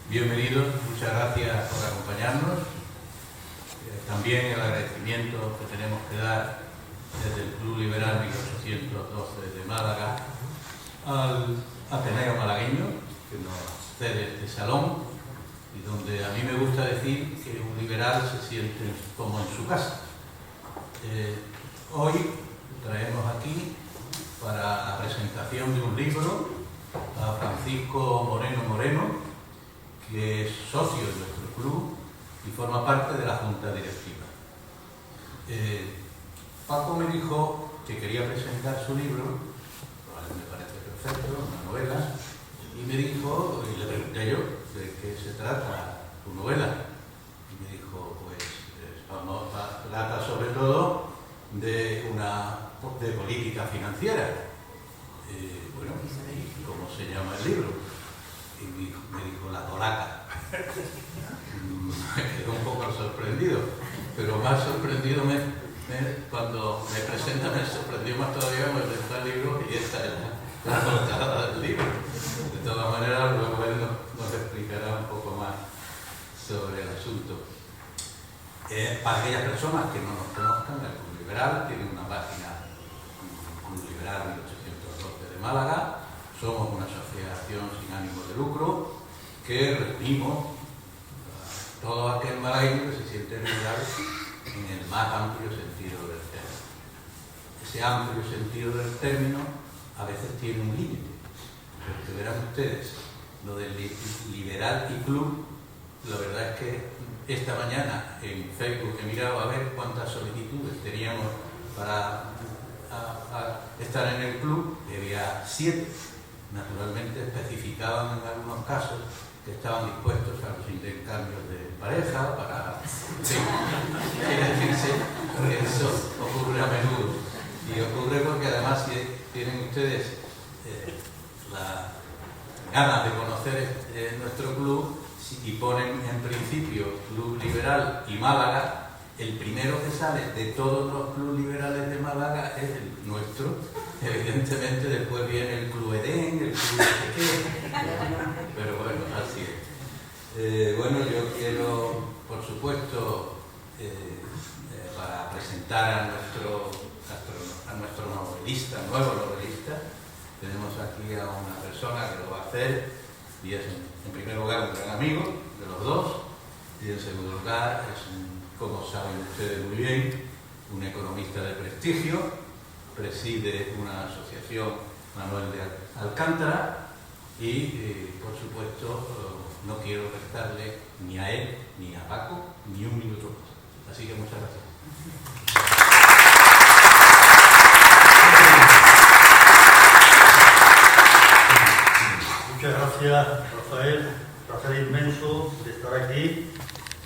Bienvenidos, muchas gracias por acompañarnos. También el agradecimiento que tenemos que dar desde el Club Liberal 1812 de Málaga al Ateneo Malagueño, que nos cede este salón, y donde a mí me gusta decir que un liberal se siente como en su casa. Hoy traemos aquí para la presentación de un libro a Francisco Moreno, que es socio de nuestro club y forma parte de la junta directiva. Paco me dijo que quería presentar su libro, lo cual me parece perfecto, una novela, y me dijo, y le pregunté yo, ¿de qué se trata tu novela? Y me dijo, pues, trata sobre todo de política financiera. Bueno, ¿y cómo se llama el libro? Y me dijo La Tolaca. Me quedé un poco sorprendido, pero más sorprendido cuando me presenta, me sorprendió más todavía cuando me presenta el libro y esta es la portada del libro. De todas maneras, luego él nos explicará un poco más sobre el asunto. Para aquellas personas que no nos conozcan, el Club Liberal tiene una página, Club Liberal 1812 de Málaga. Somos una asociación sin ánimo de lucro que reunimos a todo aquel malagueño que se siente liberal en el más amplio sentido del término. Ese amplio sentido del término a veces tiene un límite, porque verán ustedes, lo del liberal y club, la verdad es que esta mañana en Facebook he mirado a ver cuántas solicitudes teníamos para estar en el club, y había 7. Naturalmente especificaban en algunos casos que estaban dispuestos a los intercambios de pareja para... Sí, quiere decirse que eso ocurre a menudo. Y ocurre porque además si tienen ustedes la ganas de conocer nuestro club y ponen en principio Club Liberal y Málaga, el primero que sale de todos los clubes liberales de Málaga es el nuestro. Evidentemente después viene el Club Edén, el Club pero bueno, así es. Bueno, yo quiero, por supuesto, para presentar a nuestro novelista, nuevo novelista, tenemos aquí a una persona que lo va a hacer, y es en primer lugar un gran amigo de los dos, y en segundo lugar es como saben ustedes muy bien, un economista de prestigio, preside una asociación, Manuel de Alcántara, y por supuesto no quiero restarle ni a él ni a Paco ni un minuto más. Así que muchas gracias. Muchas gracias, Rafael. Placer inmenso de estar aquí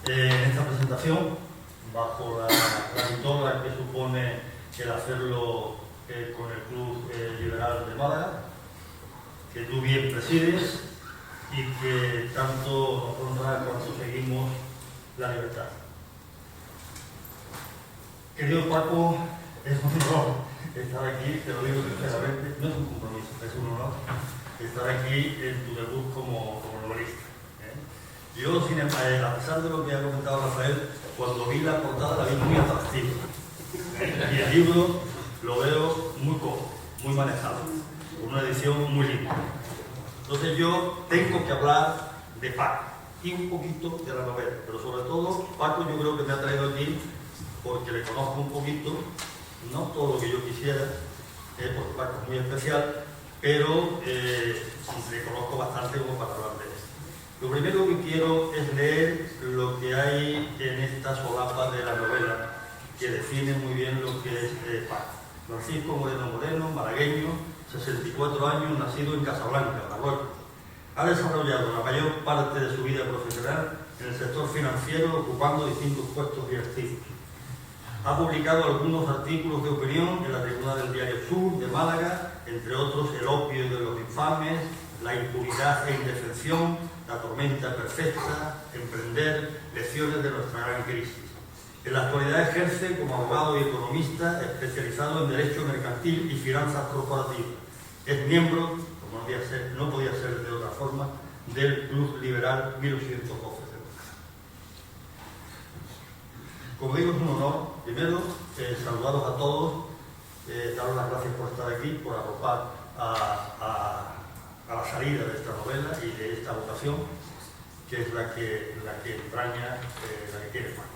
en esta presentación, bajo la vitola que supone el hacerlo con el Club Liberal de Málaga, que tú bien presides y que tanto nos honra cuando seguimos la libertad. Querido Paco, es un honor estar aquí, te lo digo sinceramente, no es un compromiso, es un honor estar aquí en tu debut como novelista. Yo, a pesar de lo que ha comentado Rafael, cuando vi la portada la vi muy atractiva. Y el libro lo veo muy cómodo, muy manejado, con una edición muy linda. Entonces yo tengo que hablar de Paco y un poquito de la novela, pero sobre todo Paco yo creo que me ha traído aquí porque le conozco un poquito, no todo lo que yo quisiera, porque Paco es muy especial, pero le conozco bastante como para hablar de él. Lo primero que quiero es leer lo que hay en esta solapa de la novela, que define muy bien lo que es Paco. Francisco Moreno, malagueño, 64 años, nacido en Casablanca, Marruecos. Ha desarrollado la mayor parte de su vida profesional en el sector financiero, ocupando distintos puestos directivos. Ha publicado algunos artículos de opinión en la tribuna del Diario Sur de Málaga, entre otros El opio de los infames, La impunidad e indefensión, La tormenta perfecta, Emprender, Lecciones de nuestra gran crisis. En la actualidad ejerce como abogado y economista especializado en Derecho Mercantil y Finanzas Corporativas. Es miembro, como no podía ser de otra forma, del Club Liberal 1812. Como digo, es un honor, primero, saludaros a todos, daros las gracias por estar aquí, por arropar a la salida de esta novela y de esta vocación, que es la que entraña, la que tiene Paco,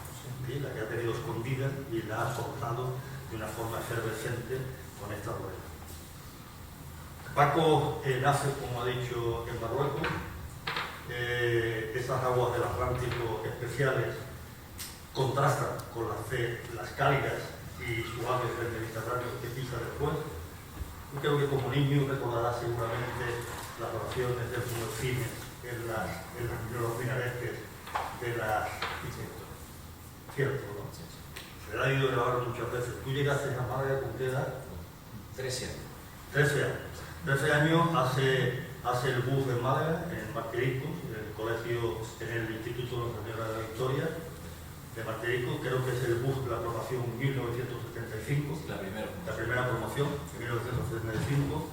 ¿sí? La que ha tenido escondida y la ha soltado de una forma efervescente con esta novela. Paco nace, como ha dicho, en Marruecos. Esas aguas del Atlántico especiales contrastan con las cálidas y suaves del Mediterráneo que pisa después. Yo creo que como niño recordará seguramente las oraciones del Muezzin en los minaretes de las... Cierto, ¿no? Se la ha ido a grabar muchas veces. Tú llegaste a Málaga con qué edad? 13 años. 13 años. 13 años hace el bus en Málaga, en Martiricos, en el colegio, en el Instituto Nuestra Señora de la Victoria de Martiricos. Creo que es el bus de la promoción 1975. La primera promoción, en 1975.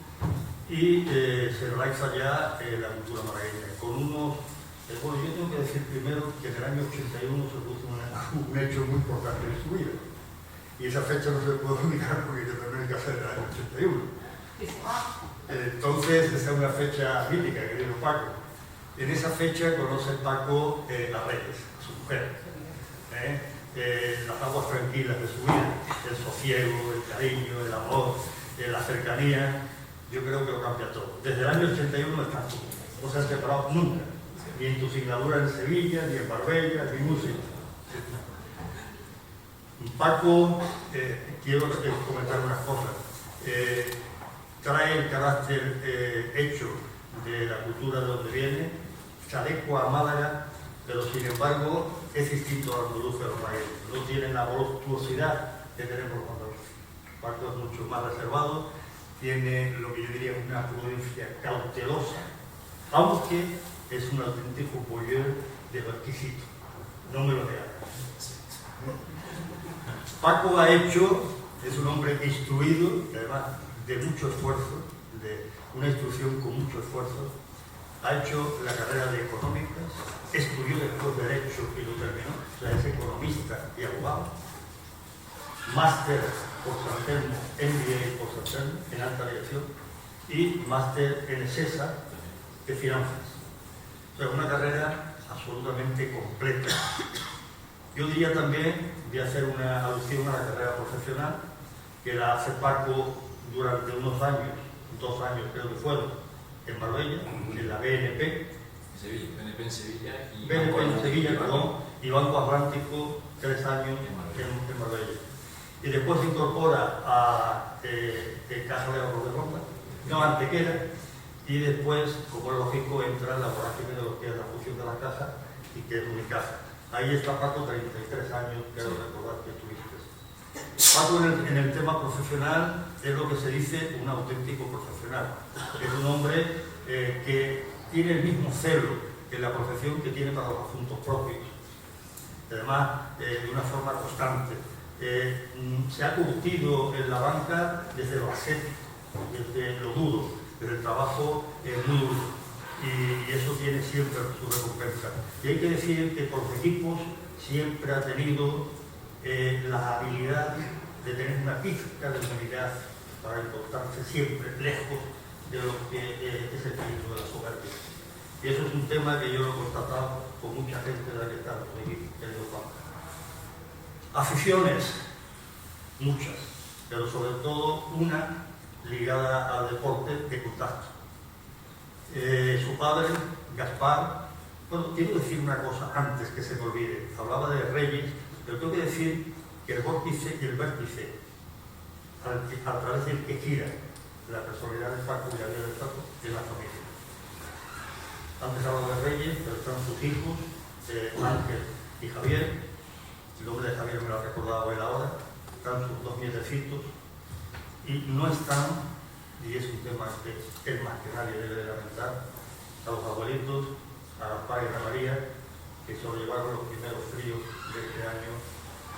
Y se realiza ya la cultura malagueña con unos... bueno, yo tengo que decir primero que en el año 81 se produce un hecho muy importante en su vida. Y esa fecha no se puede olvidar porque yo también hay que hacer el año 81. Entonces, esa es una fecha mítica, querido Paco. En esa fecha conoce Paco a Reyes, a su mujer. Las aguas tranquilas de su vida, el sosiego, el cariño, el amor, la cercanía. Yo creo que lo cambia todo. Desde el año 81 no están juntos, no se han separado nunca. Ni en tu signatura en Sevilla, ni en Marbella, ni en ningún sitio. Paco, quiero comentar unas cosas. Trae el carácter hecho de la cultura de donde viene, se adecua a Málaga, pero sin embargo es distinto a los andaluces, a los malagueños. No tienen la voluptuosidad que tenemos los andaluces. Paco es mucho más reservado, tiene lo que yo diría una prudencia cautelosa, aunque es un auténtico voyeur de lo exquisito. No me lo negaré. Paco ha hecho, es un hombre instruido, y además de mucho esfuerzo, de una instrucción con mucho esfuerzo. Ha hecho la carrera de económicas, estudió después Derecho y lo terminó, o sea, es economista y abogado. Máster por San Telmo, MBA por San Telmo, en alta dirección, y máster en ESESA de finanzas. O sea, una carrera absolutamente completa. Yo diría también, voy a hacer una alusión a la carrera profesional, que la hace Paco durante unos años, 2 años creo que fueron, en Marbella, en la BNP. BNP en Sevilla y BNP en Sevilla, perdón, y Banco Atlántico 3 años en Marbella. Y después se incorpora a Caja de Ahorros de Ronda, no Antequera, y después, como es lógico, entra en la vorágine de lo que es la fusión de la Caja y que es Unicaja. Ahí está Paco, 33 años, quiero recordar que tuviste. Paco en el tema profesional es lo que se dice un auténtico profesional. Es un hombre que tiene el mismo celo en la profesión que tiene para los asuntos propios. Además, de una forma constante. Se ha curtido en la banca desde lo ascético, desde lo duro, desde el trabajo muy duro. Y eso tiene siempre su recompensa. Y hay que decir que por los equipos siempre ha tenido la habilidad de tener una pizca de humanidad para encontrarse siempre lejos de lo que es el peligro de la soberbia. Y eso es un tema que yo lo he constatado con mucha gente de la que está en el equipo, querido Juan. Aficiones, muchas, pero sobre todo una ligada al deporte de contacto. Su padre, Gaspar, bueno, quiero decir una cosa antes que se me olvide. Hablaba de Reyes, pero tengo que decir que el vórtice y el vértice, a través del que gira la personalidad de Paco y la vida de Paco, es la familia. Antes hablaba de Reyes, pero están sus hijos, Ángel y Javier. El nombre de Javier me lo ha recordado él ahora. Están sus 2 nietecitos y no están, y es un tema que es más que nadie debe de lamentar, a los abuelitos, a Gaspar y a María, que sobrellevaron los primeros fríos de este año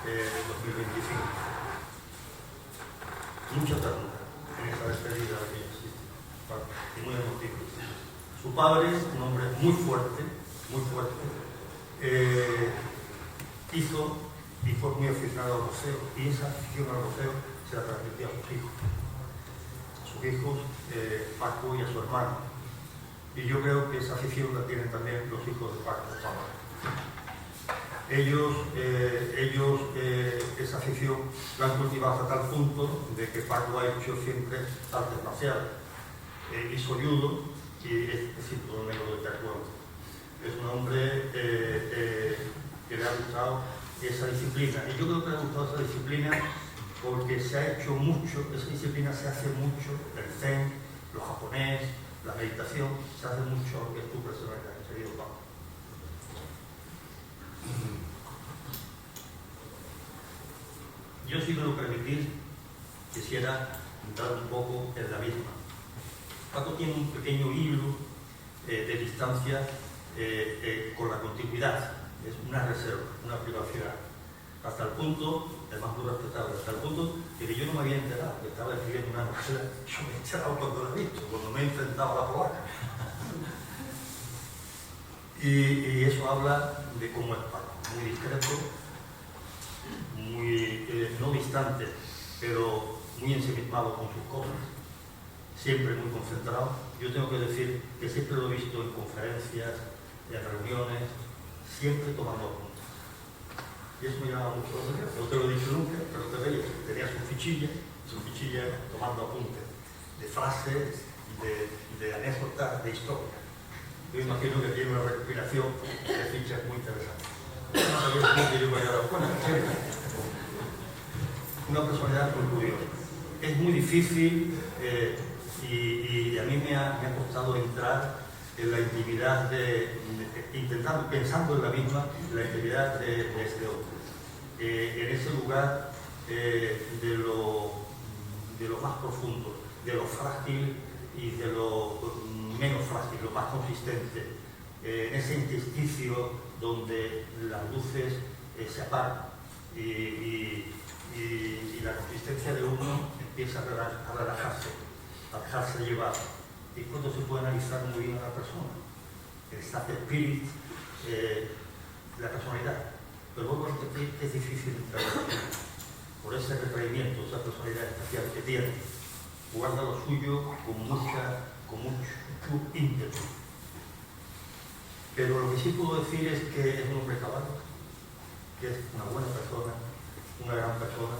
2025. Mucha ternura en esa despedida que existe, y muy emotivo. Su padre, un hombre muy fuerte, y fue muy aficionado al boxeo, y esa afición al boxeo se la transmitió a sus hijos, Paco y a su hermano. Y yo creo que esa afición la tienen también los hijos de Paco ahora. Ellos esa afición la han cultivado hasta tal punto de que Paco ha hecho siempre artes marciales. Hizo judo y es cinturón negro de taekwondo. Es un hombre que le ha gustado esa disciplina. Y yo creo que le ha gustado esa disciplina porque se ha hecho mucho, esa disciplina se hace mucho, el zen, lo japonés, la meditación, se hace mucho lo que es tu personalidad, querido Paco. Yo, si me lo permitís, quisiera entrar un poco en la misma. Paco tiene un pequeño hilo de distancia con la continuidad, es una reserva, una privacidad, hasta el punto, es más duro respetable, hasta el punto de que yo no me había enterado, que estaba escribiendo una novela, yo me he enterado cuando la he visto, cuando me he enfrentado a la polaca. Y eso habla de cómo es Paco, muy discreto, muy, no distante, pero muy ensimismado con sus cosas, siempre muy concentrado. Yo tengo que decir que siempre lo he visto en conferencias, en reuniones, siempre tomando apuntes. Y eso me llama mucho la atención. No te lo he dicho nunca, pero te veía, tenía su fichilla tomando apuntes de frases, de anécdotas, de historia. Yo imagino que tiene una recopilación de fichas muy interesante. Una personalidad muy curiosa. Es muy difícil y a mí me ha costado entrar en la intimidad intentando, pensando en la misma, la intimidad de este hombre. En ese lugar de lo más profundo, de lo frágil y de lo menos frágil, lo más consistente, en ese intersticio donde las luces se apagan y la consistencia de uno empieza a relajarse, a dejarse llevar. Y cuando se puede analizar muy bien a la persona, el state spirit, la personalidad. Pero vuelvo a repetir que es difícil entrar por ese retraimiento, esa personalidad especial que tiene. Guarda lo suyo con mucho ímpetu. Pero lo que sí puedo decir es que es un hombre caballo, que es una buena persona, una gran persona,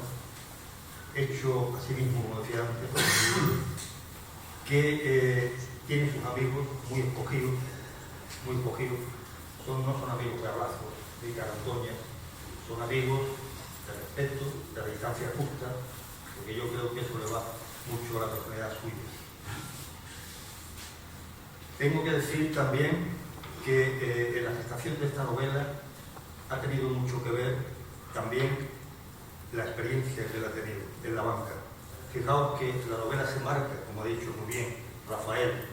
hecho a sí mismo, como decía antes, que tiene sus amigos muy escogidos, no son amigos de abrazos, de carantoñas, son amigos de respeto, de la distancia justa, porque yo creo que eso le va mucho a la personalidad suya. Tengo que decir también que en la gestación de esta novela ha tenido mucho que ver también la experiencia que él ha tenido en la banca. Fijaos que la novela se marca, como ha dicho muy bien Rafael,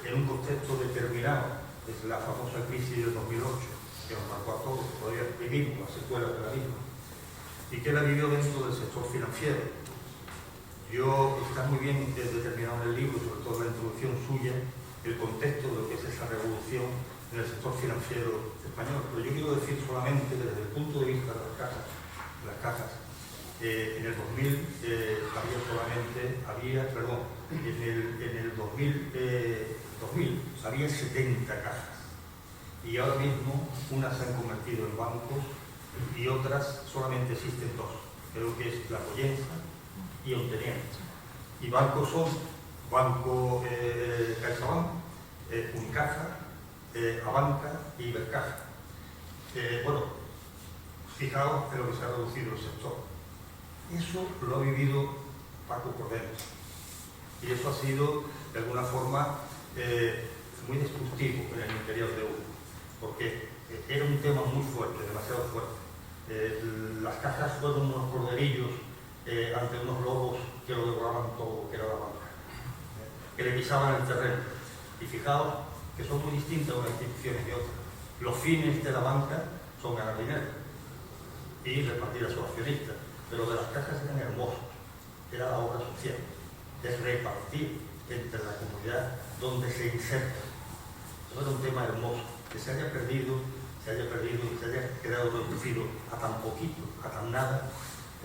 en un contexto determinado, desde la famosa crisis del 2008, que nos marcó a todos, todavía vivimos las secuelas de la misma, y que él ha vivido dentro del sector financiero. Está muy bien determinado en el libro, sobre todo en la introducción suya, el contexto de lo que es esa revolución en el sector financiero español. Pero yo quiero decir solamente desde el punto de vista de las cajas, en el 2000 en el 2000 había 70 cajas y ahora mismo unas se han convertido en bancos y otras solamente existen dos, creo que es La Pollenza y Onteniente. Y bancos son Banco CaixaBank, Unicaja, Abanca y Ibercaja. Bueno, fijaos en lo que se ha reducido el sector. Eso lo ha vivido Paco por dentro. Y eso ha sido, de alguna forma, muy destructivo en el interior de uno. Porque era un tema muy fuerte, demasiado fuerte. Las cajas fueron unos corderillos ante unos lobos que lo devoraban todo, que era la banca. Que le pisaban el terreno. Y fijaos que son muy distintas unas instituciones y otras. Los fines de la banca son ganar dinero y repartir a sus accionistas. Pero de las cajas eran hermosos, era la obra social, es repartir entre la comunidad donde se inserta. Eso era un tema hermoso, que se haya perdido y se haya quedado reducido a tan poquito, a tan nada,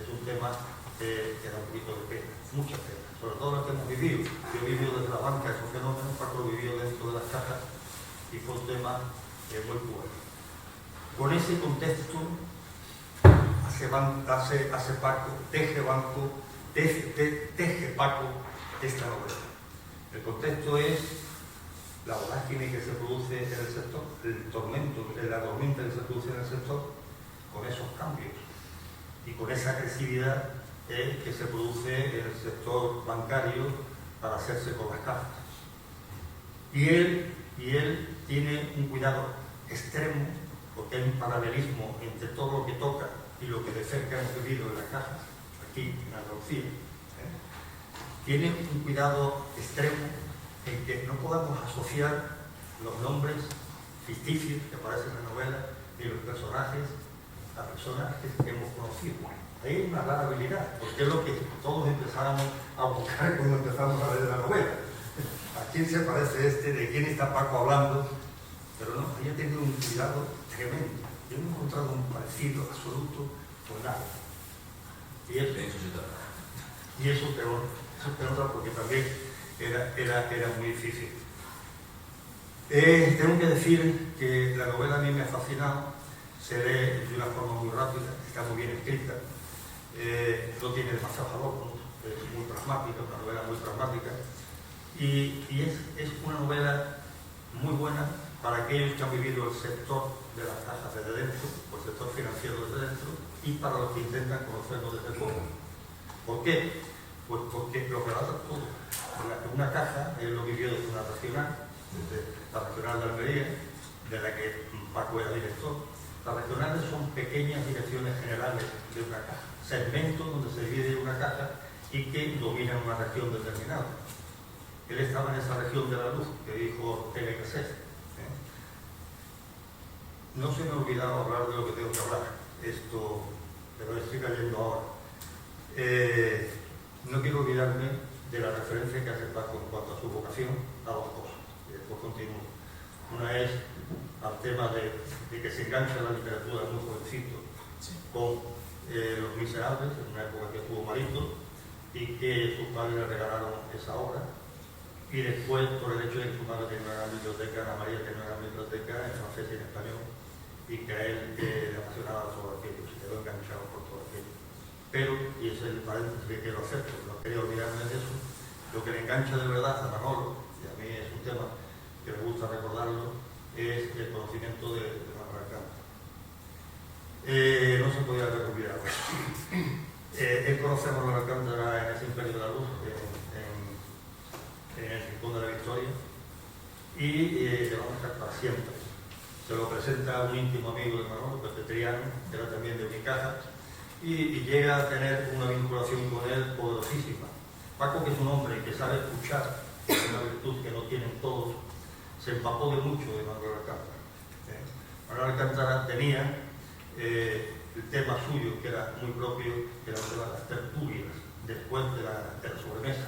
es un tema que da un poquito de pena, mucha pena, sobre todo lo que hemos vivido. Yo he vivido desde la banca esos fenómenos, Paco lo vivió dentro de las cajas y fue un tema muy cruel. Con ese contexto teje Paco esta novela. El contexto es la vorágine que se produce en el sector, el tormento, la tormenta que se produce en el sector con esos cambios y con esa agresividad que se produce en el sector bancario para hacerse con las cajas. Y él tiene un cuidado extremo, porque hay un paralelismo entre todo lo que toca y lo que de cerca hemos vivido en las cajas, aquí en Andalucía. Tiene un cuidado extremo en que no podamos asociar los nombres ficticios que aparecen en la novela ni los personajes a personajes que hemos conocido. Hay una rara habilidad, porque es lo que todos empezáramos a buscar cuando empezamos a leer la novela. ¿A quién se parece este? ¿De quién está Paco hablando? Pero no, ella ha tenido un cuidado tremendo. Yo no he encontrado un parecido absoluto con nada. Y eso peor porque también era muy difícil. Tengo que decir que la novela a mí me ha fascinado, se lee de una forma muy rápida, está muy bien escrita, no tiene demasiado valor, es muy pragmática, una novela muy pragmática, y es una novela muy buena para aquellos que han vivido el sector de las cajas desde dentro, o el sector financiero desde dentro, y para los que intentan conocerlo desde fuera. ¿Por qué? Pues porque lo relata todo. Una caja, él lo vivió desde una regional, desde la regional de Almería, de la que Paco era director. Las regionales son pequeñas direcciones generales de una caja, segmentos donde se divide una caja y que dominan una región determinada. Él estaba en esa región de la luz que dijo tiene que ser. No se me ha olvidado hablar de lo que tengo que hablar, pero estoy cayendo ahora. No quiero olvidarme de la referencia que hace Paco en cuanto a su vocación a dos cosas, y después continúo. Una es al tema de que se engancha la literatura muy jovencito con Los Miserables, en una época que estuvo malito, y que sus padres le regalaron esa obra. Y después, por el hecho de que su madre tenía una gran biblioteca, Ana María tenía una gran biblioteca en francés y en español, y que a él le apasionaba todo aquello, se quedó enganchado por todo aquello. Pero, y ese es el paréntesis que quiero hacer, porque no quería olvidarme de eso, lo que le engancha de verdad a Manolo, y a mí es un tema que me gusta recordarlo, es el conocimiento de Manuel Alcántara. No se podía haber olvidado. Él conoce a Manuel Alcántara en ese Imperio de la Luz, en el Rincón de la Victoria, y le vamos a estar para siempre. Se lo presenta a un íntimo amigo de Manolo, Pepe Triano, que era también de Unicaja, y llega a tener una vinculación con él poderosísima. Paco, que es un hombre que sabe escuchar, que es una virtud que no tienen todos, se empapó de mucho de Manuel Alcántara. Manuel Alcántara tenía el tema suyo, que era muy propio, que era el tema de las tertulias, después de la sobremesa.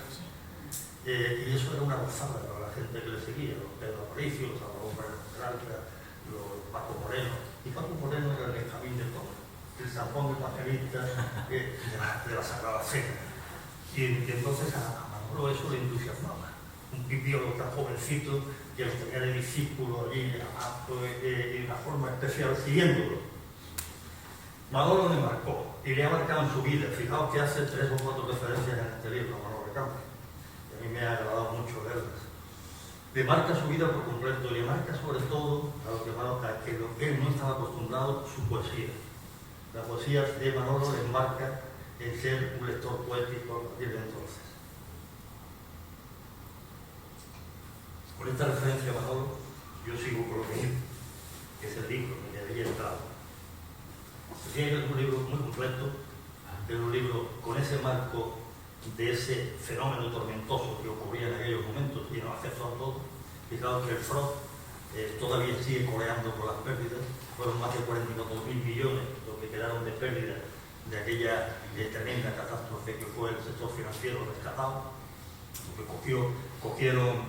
Y eso era una gozada para la gente que le seguía, los Pedro Aparicio, los Salvador Peralta, los Paco Moreno. Y Paco Moreno era el Benjamín de todo, el zampón de evangelista de la Sagrada Cena. Y entonces a Manolo eso le entusiasmaba. Un pipiolo tan jovencito que los tenía de discípulo allí, de una forma especial, siguiéndolo. Manolo le marcó y le ha marcado en su vida. Fijaos que hace 3 o 4 referencias en este libro, Manolo Alcántara. A mí me ha agradado mucho verlas. Le marca su vida por completo, le marca sobre todo a que lo que él no estaba acostumbrado, su poesía. La poesía de Manolo le marca en ser un lector poético a partir de entonces. Con esta referencia a Manolo, yo sigo con lo que es el libro que había entrado. Decía que es un libro muy completo, es un libro con ese marco de ese fenómeno tormentoso que ocurría en aquellos momentos y nos afectó a todos. Fijaos que el FROD todavía sigue coreando con las pérdidas, fueron más de 44.000 millones los que quedaron de pérdida de aquella tremenda catástrofe que fue el sector financiero rescatado. porque cogieron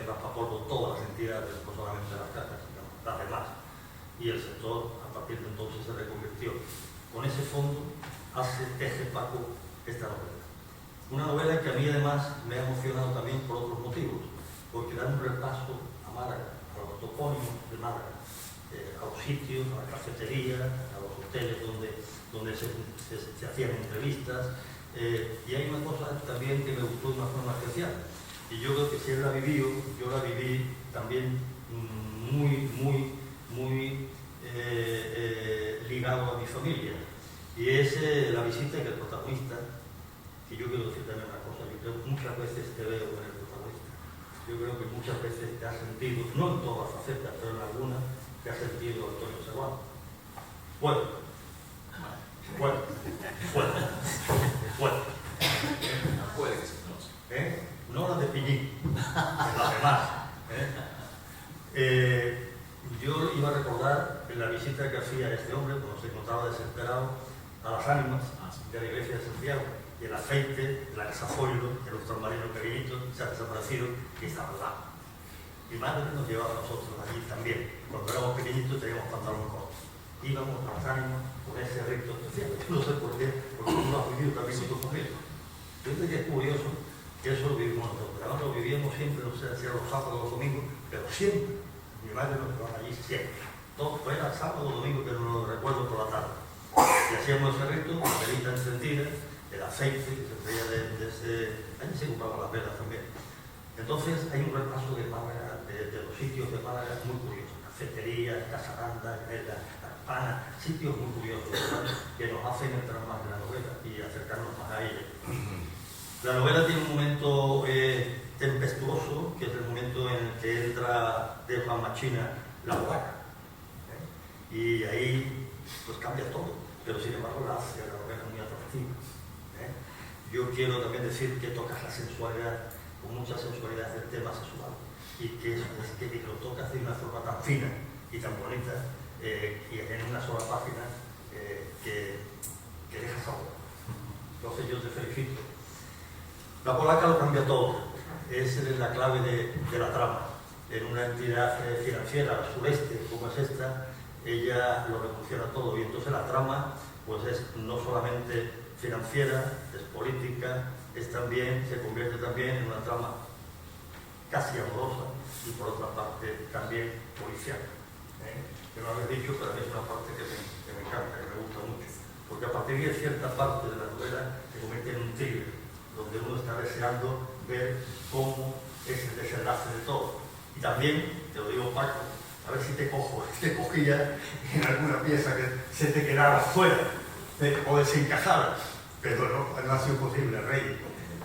raspapolvo todas las entidades, no solamente las cajas, sino las demás. Y el sector, a partir de entonces, se reconvirtió. Con ese fondo teje Paco esta novela. Una novela que a mí además me ha emocionado también por otros motivos, porque da un repaso a Málaga, a los topónimos de Málaga, a los sitios, a las cafeterías, a los hoteles donde se hacían entrevistas. Y hay una cosa también que me gustó de una forma especial. Y yo creo que si él la vivió, yo la viví también muy ligado a mi familia. Y es la visita que el protagonista, que yo quiero decir también una cosa, yo creo que muchas veces te veo con el protagonista. Yo creo que muchas veces te has sentido, no en todas las facetas, pero en algunas, te has sentido Antonio Serrano. Bueno. No puede que se conozca. No las de Piñín, las demás. Yo iba a recordar en la visita que hacía este hombre, cuando se encontraba desesperado, a las ánimas de la iglesia de Santiago, y el aceite, el agasafoilo, el ultramarino pequeñito, se ha desaparecido y estaba al lado. Mi madre nos llevaba a nosotros allí también. Cuando éramos pequeñitos teníamos pantalón corto. Íbamos a las ánimas con ese rito especial. Yo no sé por qué, porque tú lo has vivido también con tu familia. Yo creo que es curioso que eso lo vivimos nosotros. Además lo vivíamos siempre, no sé si era los sábados o los domingos, pero siempre. Mi madre nos llevaba allí siempre. Todo era sábado o domingo, pero no lo recuerdo por la tarde. Y hacíamos ese rito, la velita encendida, el aceite que se traía desde... Allí se compraban las velas también. Entonces hay un repaso de Málaga, de los sitios de Málaga muy curiosos. Cafeterías, Casa Aranda, La Campana, sitios muy curiosos, ¿verdad?, que nos hacen entrar más en la novela y acercarnos más a ella. La novela tiene un momento tempestuoso, que es el momento en el que entra de Juan Machina la huaca. Y ahí pues cambia todo, pero sin embargo la hace la novela muy atractiva. Yo quiero también decir que tocas la sensualidad, con mucha sensualidad, del tema sexual, y que lo tocas de una forma tan fina y tan bonita, y en una sola página, que dejas algo. Entonces yo te felicito. La polaca lo cambia todo, es la clave de la trama. En una entidad financiera al sureste como es esta, ella lo revoluciona todo, y entonces la trama pues es no solamente financiera, es política, se convierte también en una trama casi amorosa y por otra parte también policial. Que no lo habéis dicho, pero a mí es una parte que me encanta, que me gusta mucho, porque a partir de cierta parte de la novela se convierte en un thriller, donde uno está deseando ver cómo es el desenlace de todo. Y también, te lo digo Paco, a ver si te cogía en alguna pieza que se te quedara fuera o desencajada, pero no ha sido posible, Rey.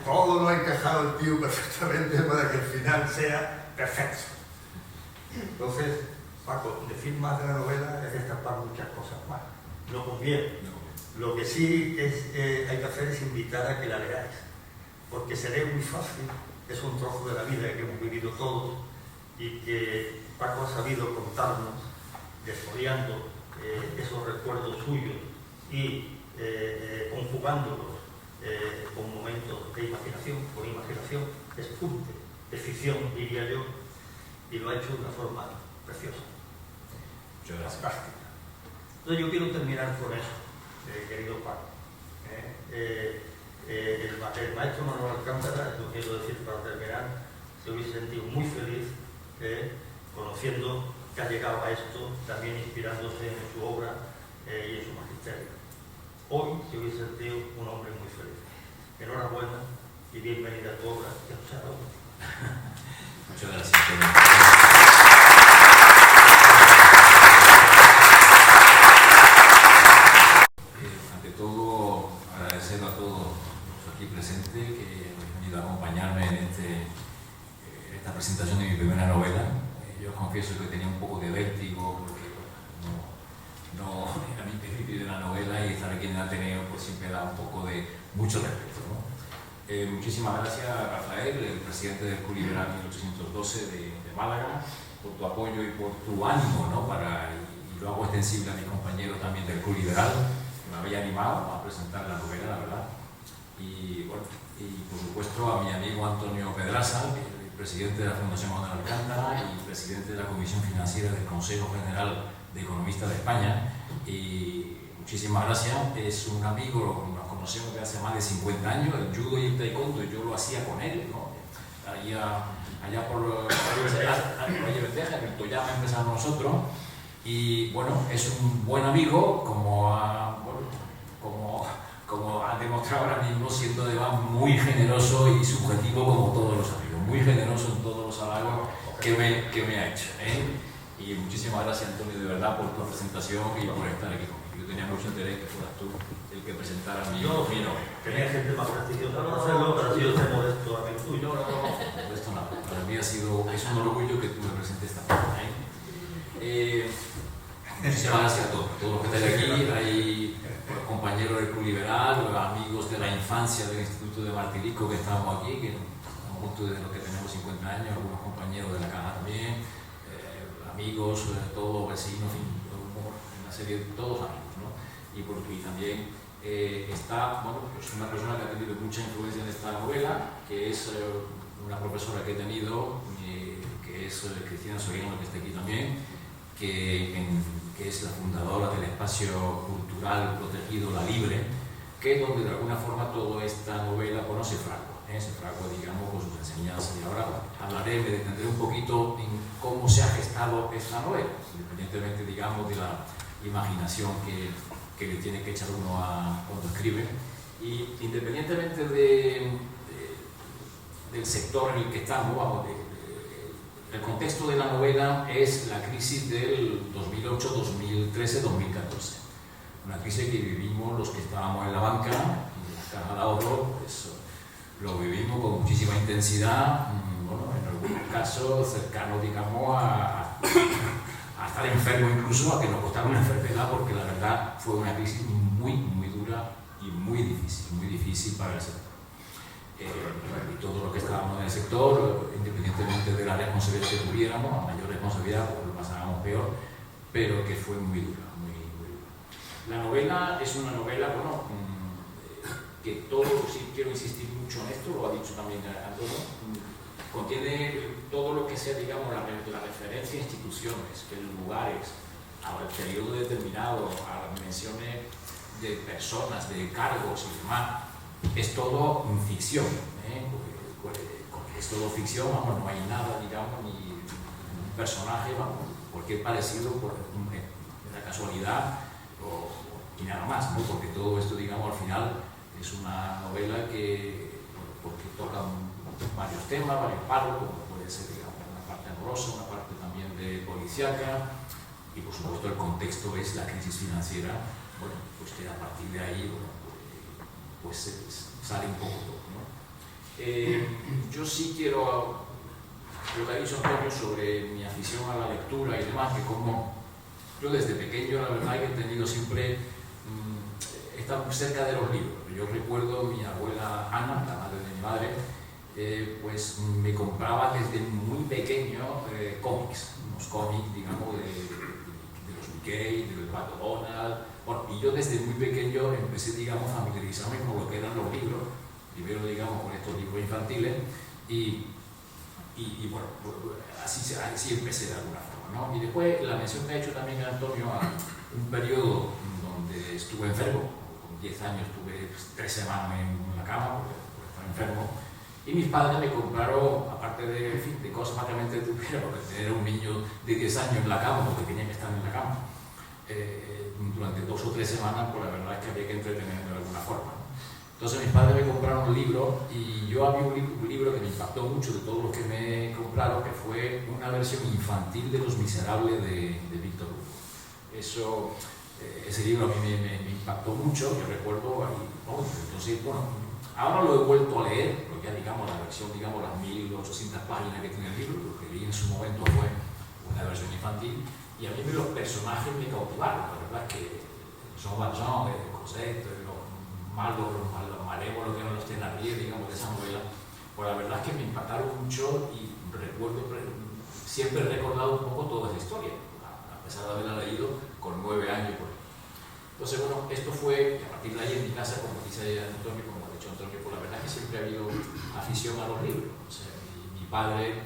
Todo lo ha encajado el tío perfectamente para que el final sea perfecto. Entonces, Paco, decir más de la novela es destapar muchas cosas más. No conviene. Lo que sí hay que hacer es invitar a que la leáis, porque se lee muy fácil, es un trozo de la vida que hemos vivido todos y que Paco ha sabido contarnos, desfoliando esos recuerdos suyos y conjugándolos con momentos de imaginación, con imaginación, despunte, de ficción, diría yo, y lo ha hecho de una forma preciosa, fantástica. Entonces yo quiero terminar con eso, querido Paco. El maestro Manuel Alcántara, lo quiero decir para terminar, se hubiese sentido muy feliz conociendo que ha llegado a esto, también inspirándose en su obra y en su magisterio. Hoy se hubiese sentido un hombre muy feliz. Enhorabuena y bienvenida a tu obra, que no sea la última. Muchas gracias. Ante todo, agradecer a todos los aquí presentes que han venido a acompañarme en esta presentación de mi primera novela. Yo confieso que tenía un poco de vértigo porque no era mi principio de la novela y estar aquí en el Ateneo pues siempre da un poco de mucho respeto, ¿no? Muchísimas gracias a Rafael, el presidente del Club Liberal 1812 de Málaga, por tu apoyo y por tu ánimo, ¿no? Y lo hago extensible a mis compañeros también del Club Liberal, que me había animado a presentar la novela, la verdad. Y bueno, y por supuesto a mi amigo Antonio Pedraza, presidente de la Fundación Manuel Alcántara y presidente de la Comisión Financiera del Consejo General de Economistas de España. Y muchísimas gracias, es un amigo, nos conocemos desde hace más de 50 años, el judo y el taekwondo, yo lo hacía con él, ¿no? Allá por Valleventeja, en el Toyama empezamos nosotros, y bueno, es un buen amigo, como ha demostrado ahora mismo, siendo además muy generoso y subjetivo como todos los amigos, muy generoso en todos los halagos que me ha hecho, ¿eh? Y muchísimas gracias, Antonio, de verdad, por tu presentación y por estar aquí conmigo. Yo tenía mucho interés que fueras tú el que presentara mi novela. Tenía gente más prestigiosa para hacerlo, pero ha sido tan modesto amigo tuyo. No, de esto nada. Para mí es un orgullo que tú me presentes esta forma, ¿eh? Muchísimas gracias a todos los que estáis aquí. Hay compañeros del Club Liberal, amigos de la infancia del Instituto de Martirico que estamos aquí, que estamos juntos desde los que tenemos 50 años, algunos compañeros de la Caja también, amigos, todos vecinos, en fin, una serie de todos amigos, ¿no? Y también está, bueno, pues una persona que ha tenido mucha influencia en esta novela, que es una profesora que he tenido, que es Cristina Soriano, que está aquí también, que es la fundadora del espacio cultural protegido La Libre, que es donde de alguna forma toda esta novela, bueno, se fragua, digamos, con sus enseñanzas. Y ahora me detendré un poquito en cómo se ha gestado esta novela, independientemente, digamos, de la imaginación que le tiene que echar uno cuando escribe. Y independientemente del sector en el que estamos, vamos, el contexto de la novela es la crisis del 2008, 2013, 2014. Una crisis que vivimos los que estábamos en la banca y en la caja de ahorro, pues lo vivimos con muchísima intensidad, bueno, en algunos casos cercanos, digamos, a estar enfermo, incluso a que nos costara una enfermedad, porque la verdad fue una crisis muy, muy dura y muy difícil para el sector. Y todos los que estábamos en el sector, independientemente de la responsabilidad que tuviéramos, a mayor responsabilidad, pues lo pasábamos peor, pero que fue muy dura, muy dura. La novela es una novela, bueno, que todo, sí quiero insistir mucho en esto, lo ha dicho también Antonio, contiene todo lo que sea, digamos, la referencia a instituciones, lugares, al periodo determinado, a las menciones de personas, de cargos y demás. Es todo ficción, es todo ficción, vamos, no hay nada, digamos, ni un personaje, vamos, cualquier parecido por la casualidad y nada más, ¿no? Porque todo esto, digamos, al final es una novela que, bueno, porque toca varios temas, varios palos, como puede ser, digamos, una parte amorosa, una parte también de policíaca, y por supuesto el contexto es la crisis financiera, bueno, pues que a partir de ahí, bueno, pues sale un poco todo, ¿no? Yo sí quiero, lo que ha dicho Antonio sobre mi afición a la lectura y demás, que como yo desde pequeño, la verdad, que he tenido siempre, he estado muy cerca de los libros. Yo recuerdo mi abuela Ana, la madre de mi madre, pues me compraba desde muy pequeño cómics, unos cómics, digamos, de los Mickey, del Pato Donald. Bueno, y yo desde muy pequeño empecé, digamos, a familiarizarme con lo que eran los libros, primero, digamos, con estos libros infantiles, y bueno, así empecé de alguna forma, ¿no? Y después la mención que ha hecho también Antonio a un periodo donde estuve enfermo, con 10 años estuve 3 semanas en la cama por estar enfermo, y mis padres me compraron, aparte de, en fin, de cosas prácticamente tuviera, porque tener un niño de 10 años en la cama, porque tenía que estar en la cama, durante 2 o 3 semanas, pues la verdad es que había que entretenerme de alguna forma, ¿no? Entonces mis padres me compraron un libro, y yo había un libro que me impactó mucho de todos los que me compraron, que fue una versión infantil de Los Miserables de Víctor Hugo. Ese libro a mí me impactó mucho, yo recuerdo, entonces, bueno, ahora lo he vuelto a leer, porque ya, digamos, la versión, digamos, las 1800 páginas que tiene el libro, lo que leí en su momento fue una versión infantil, y a mí los personajes me cautivaron. La verdad es que Jean Valjean, Cosette, los malos, los malévolos que eran los Thénardier, digamos, de esa novela, pues la verdad es que me impactaron mucho, y recuerdo, siempre he recordado un poco toda esa historia, a pesar de haberla leído con 9 años. Entonces, bueno, esto fue, a partir de ahí en mi casa, como dice Antonio, como ha dicho otro que por la verdad es que siempre ha habido afición a los libros. O sea, mi padre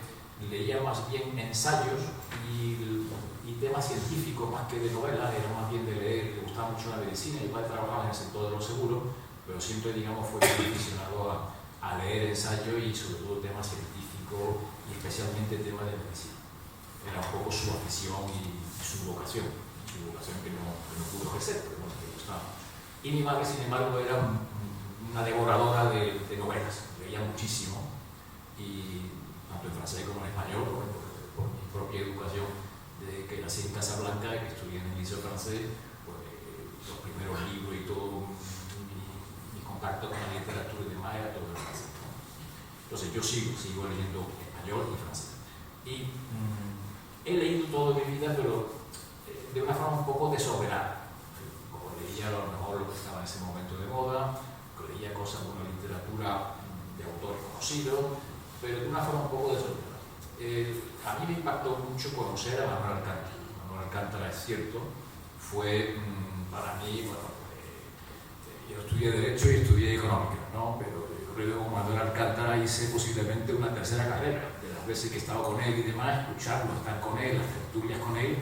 leía más bien ensayos y temas científicos más que de novelas, era más bien de leer, le gustaba mucho la medicina. Mi padre trabajaba en el sector de los seguros, pero siempre, digamos, fue muy aficionado a leer ensayos y sobre todo temas científicos y especialmente temas de medicina. Era un poco su afición y su vocación que no pudo ejercer, pero bueno, que le gustaba. Y mi madre, sin embargo, era una devoradora de novelas, leía muchísimo, y tanto en francés como en español, por mi propia educación, desde que nací en Casablanca y que estudié en el liceo francés, pues los primeros libros y todo mi contacto con la literatura y demás era todo en francés. Entonces yo sigo leyendo español y francés. Y he leído toda mi vida, pero de una forma un poco desordenada. Como leía a lo mejor lo que estaba en ese momento de moda, leía cosas de una literatura de autores conocidos, pero de una forma un poco desordenada. A mí me impactó mucho conocer a Manuel Alcántara. Manuel Alcántara, es cierto, fue para mí, bueno, yo estudié Derecho y estudié Económica, ¿no? Pero yo creo que con Manuel Alcántara hice posiblemente una tercera carrera. De las veces que he estado con él y demás, escucharlo, estar con él, las tertulias con él,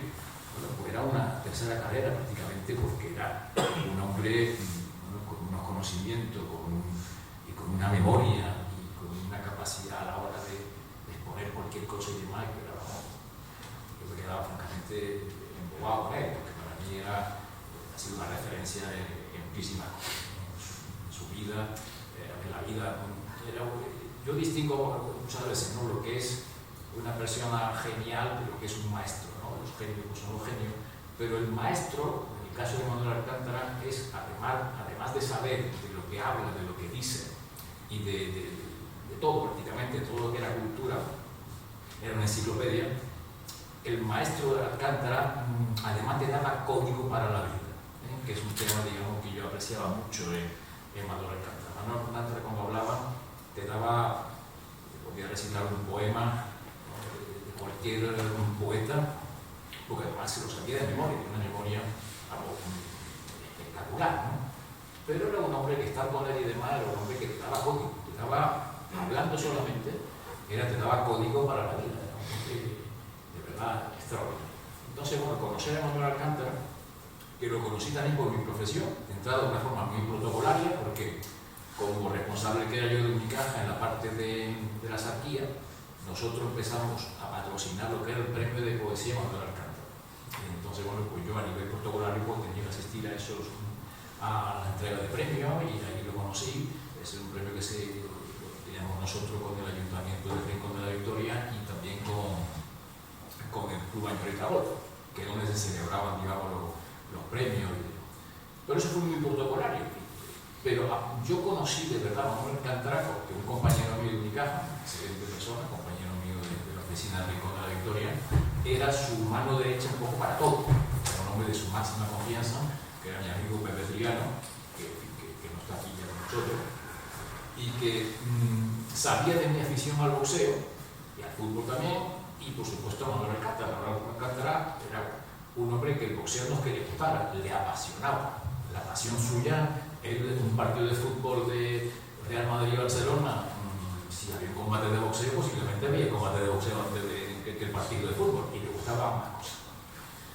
bueno, pues era una tercera carrera prácticamente, porque era un hombre con unos conocimientos y con una memoria y con una capacidad a la hora de exponer cualquier cosa y demás, que era, yo me quedaba francamente embobado con él, porque para mí ha sido una referencia en muchísimas cosas, en su vida, en la vida. Yo distingo muchas veces, ¿no?, lo que es una persona genial de lo que es un maestro, ¿no? Los genios pues son los genios, pero el maestro, en el caso de Manuel Alcántara, es además de saber de lo que habla, de lo que dice y de todo, prácticamente todo lo que era cultura, era una enciclopedia. El maestro de Alcántara además te daba código para la vida, que es un tema, digamos, que yo apreciaba mucho en Manuel Alcántara. Manuel Alcántara, cuando hablaba, te podía recitar un poema de cualquier poeta, porque además se lo sabía de memoria, una memoria espectacular, ¿no? Pero era un hombre que estaba con él y demás, era un hombre que te daba código, te daba, hablando solamente, te daba código para la vida, era un hombre de verdad extraordinario. Entonces, bueno, conocer a Manuel Alcántara, que lo conocí también por mi profesión, entrado de una forma muy protocolaria, porque como responsable que era yo de Unicaja en la parte de la Sarquía, nosotros empezamos a patrocinar lo que era el premio de poesía Manuel Alcántara. Y entonces, bueno, pues yo a nivel protocolario pues tenía que asistir a la entrega de premios, y ahí lo conocí. Es un premio que teníamos nosotros con el Ayuntamiento de Rincón de la Victoria y también con el Club Añorita Golf, que es donde se celebraban, digamos, los premios. Pero eso fue muy protocolario. Pero yo conocí de verdad a Manuel Alcántara porque un compañero mío de Unicaja, excelente persona, compañero mío de la oficina de Rincón de la Victoria, era su mano derecha un poco para todo. Era un hombre de su máxima confianza, que era mi amigo Pepe Triano, que no está aquí ya con nosotros, y que sabía de mi afición al boxeo y al fútbol también, y por supuesto a Manuel Alcántara. Manuel Alcántara era un hombre que el boxeo no quería gustar, le apasionaba. La pasión suya, un partido de fútbol de Real Madrid y Barcelona, si había un combate de boxeo, posiblemente había combate de boxeo antes que el partido de fútbol, y le gustaban más cosas.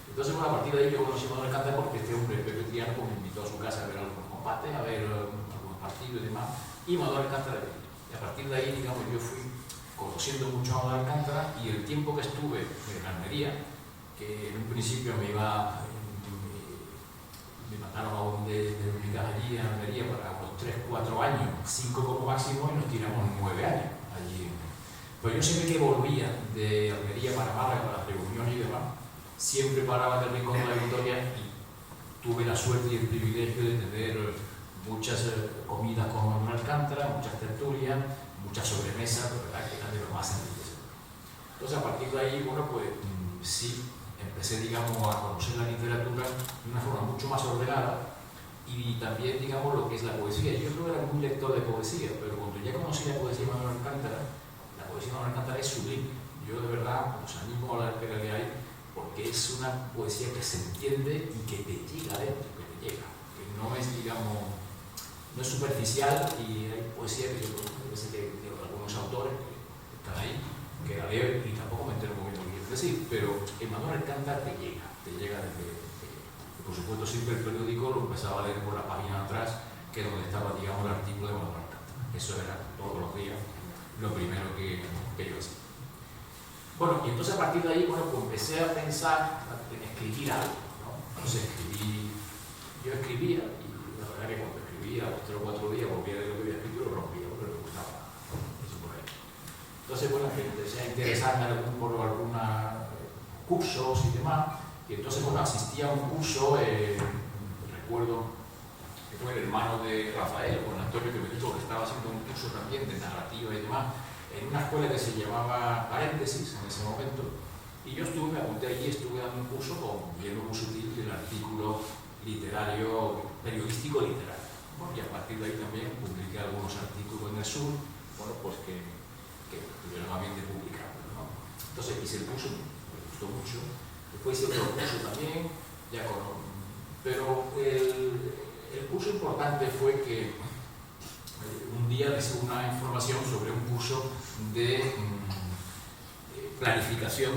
Entonces, bueno, a partir de ahí yo conocí a Manuel Alcántara porque este hombre, Pepe Triano, me invitó a su casa a ver algunos combates, a ver algunos partidos y demás, y Manuel Alcántara. Y a partir de ahí, digamos, yo fui conociendo mucho a Manuel Alcántara, y el tiempo que estuve en Almería, que en un principio me mandaron de Unicaja allí en Almería para unos 3-4 años, 5 como máximo, y nos tiramos 9 años allí. Pues yo siempre que volvía de Almería para Málaga, para las reuniones y demás, siempre paraba en el Rincón de la Victoria, y tuve la suerte y el privilegio de tener muchas comidas con Manuel Alcántara, muchas tertulias, muchas sobremesas, de verdad que eran de lo más enriquecedor. Entonces, a partir de ahí, bueno, pues sí, empecé, digamos, a conocer la literatura de una forma mucho más ordenada, y también, digamos, lo que es la poesía. Yo creo que era muy lector de poesía, pero cuando ya conocí la poesía de Manuel Alcántara, la poesía de Manuel Alcántara es sublime. Yo de verdad os animo a la que la leáis, porque es una poesía que se entiende y que te llega adentro, que te llega, que no es, digamos, no es superficial y hay poesía que yo sé que de algunos autores que están ahí, que la leo y tampoco me entero muy bien lo que quiero decir, pero Emmanuel Alcántara te llega desde, por supuesto siempre el periódico lo empezaba a leer por la página de atrás, que es donde estaba, digamos, el artículo de Emmanuel Alcántara. Eso era todos los días lo primero que yo hacía. Bueno, y entonces a partir de ahí, bueno, pues empecé a pensar en escribir algo, ¿no? Entonces yo escribía, y la verdad que cuando escribía, a los 3 o 4 días, volvía de lo que había escrito y lo rompía, porque me gustaba eso por ahí. Entonces, bueno, me empecé a interesarme por algunos cursos y demás, y entonces, bueno, asistí a un curso, recuerdo que fue el hermano de Rafael, con Antonio, que me dijo que estaba haciendo un curso también de narrativa y demás, en una escuela que se llamaba Paréntesis en ese momento, y yo me apunté allí, estuve dando un curso viendo muy sutil del artículo literario, periodístico literario. Bueno, y a partir de ahí también publiqué algunos artículos en el Sur, bueno, pues que tuvieron a bien de publicar, ¿no? Entonces hice el curso, me gustó mucho, después hice otro curso también, pero el curso importante fue que un día recibí una información sobre un curso de planificación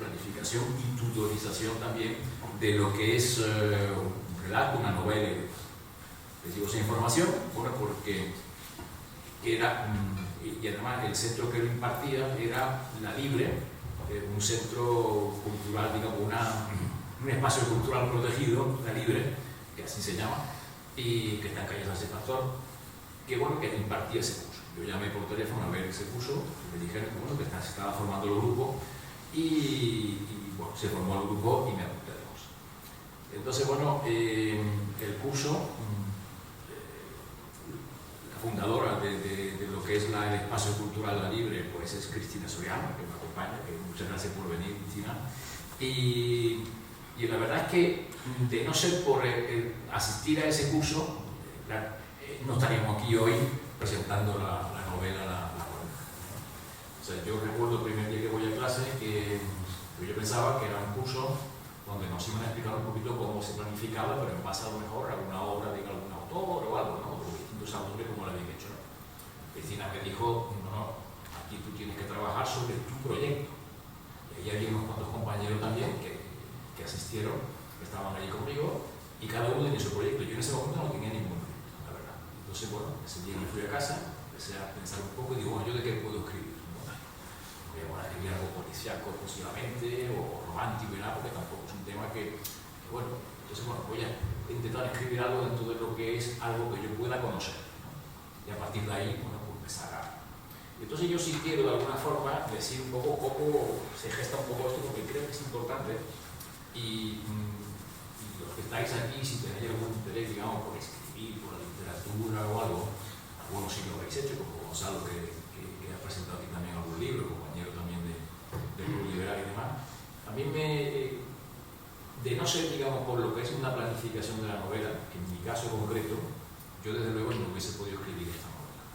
y tutorización también de lo que es un relato, una novela. Recibo esa información, bueno, porque era, y además el centro que lo impartía era La Libre, un centro cultural, digamos, un espacio cultural protegido, La Libre, que así se llama, y que está en calle San Sebastián, que bueno, que impartía ese curso. Yo llamé por teléfono a ver ese curso, me dijeron que, bueno, que se estaba formando el grupo y bueno, se formó el grupo y me apunté de curso. Entonces, bueno, el curso, la fundadora de lo que es el espacio cultural La Libre, pues es Cristina Soriano, que me acompaña, que muchas gracias por venir, Cristina. Y la verdad es que, de no ser por asistir a ese curso, no estaríamos aquí hoy presentando la novela La Cuerda. O sea, yo recuerdo el primer día que voy a clase que yo pensaba que era un curso donde nos iban a explicar un poquito cómo se planificaba, pero en base a lo mejor a alguna obra de algún autor o algo, ¿no? Por distintos autores como lo habían hecho, ¿no? Cristina me dijo, no, aquí tú tienes que trabajar sobre tu proyecto. Y ahí había unos cuantos compañeros también que asistieron, que estaban allí conmigo, y cada uno tenía su proyecto. Yo en ese momento no tenía ningún proyecto, la verdad. Entonces, bueno, ese día me fui a casa, empecé a pensar un poco y digo, bueno, ¿yo de qué puedo escribir? Voy a escribir algo policíaco exclusivamente o romántico y nada, porque tampoco es un tema que bueno, entonces, bueno, voy a intentar escribir algo dentro de lo que es algo que yo pueda conocer, ¿no? Y a partir de ahí, bueno, pues empezar a... Entonces yo sí quiero de alguna forma decir un poco cómo se gesta un poco esto, porque creo que es importante y los que estáis aquí, si tenéis algún interés, digamos, por escribir, por la literatura o algo, algunos sí lo habéis hecho, como Gonzalo, que ha presentado aquí también algún libro, compañero también del Club Liberal y demás. A mí de no ser, digamos, por lo que es una planificación de la novela, que en mi caso concreto, yo desde luego no hubiese podido escribir esta novela.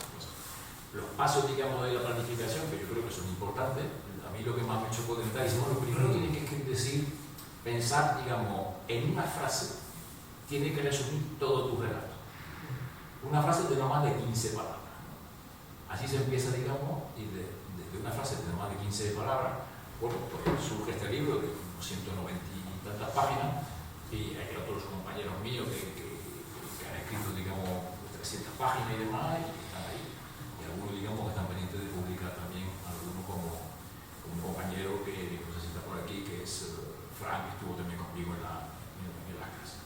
Los pasos, digamos, de la planificación, que yo creo que son importantes, a mí lo que más me chocó de entrar es, bueno, primero tiene que decir, pensar, digamos, en una frase, tiene que resumir todo tu relato. Una frase de no más de 15 palabras. Así se empieza, digamos, y desde una frase de no más de 15 palabras, bueno, pues surge este libro de unos 190 y tantas páginas, y hay otros compañeros míos que han escrito, digamos, 300 páginas y demás, y están ahí. Y algunos, digamos, que están pendientes de publicar también, algunos como un compañero que no sé si está por aquí, que es Frank, que estuvo también conmigo en la clase.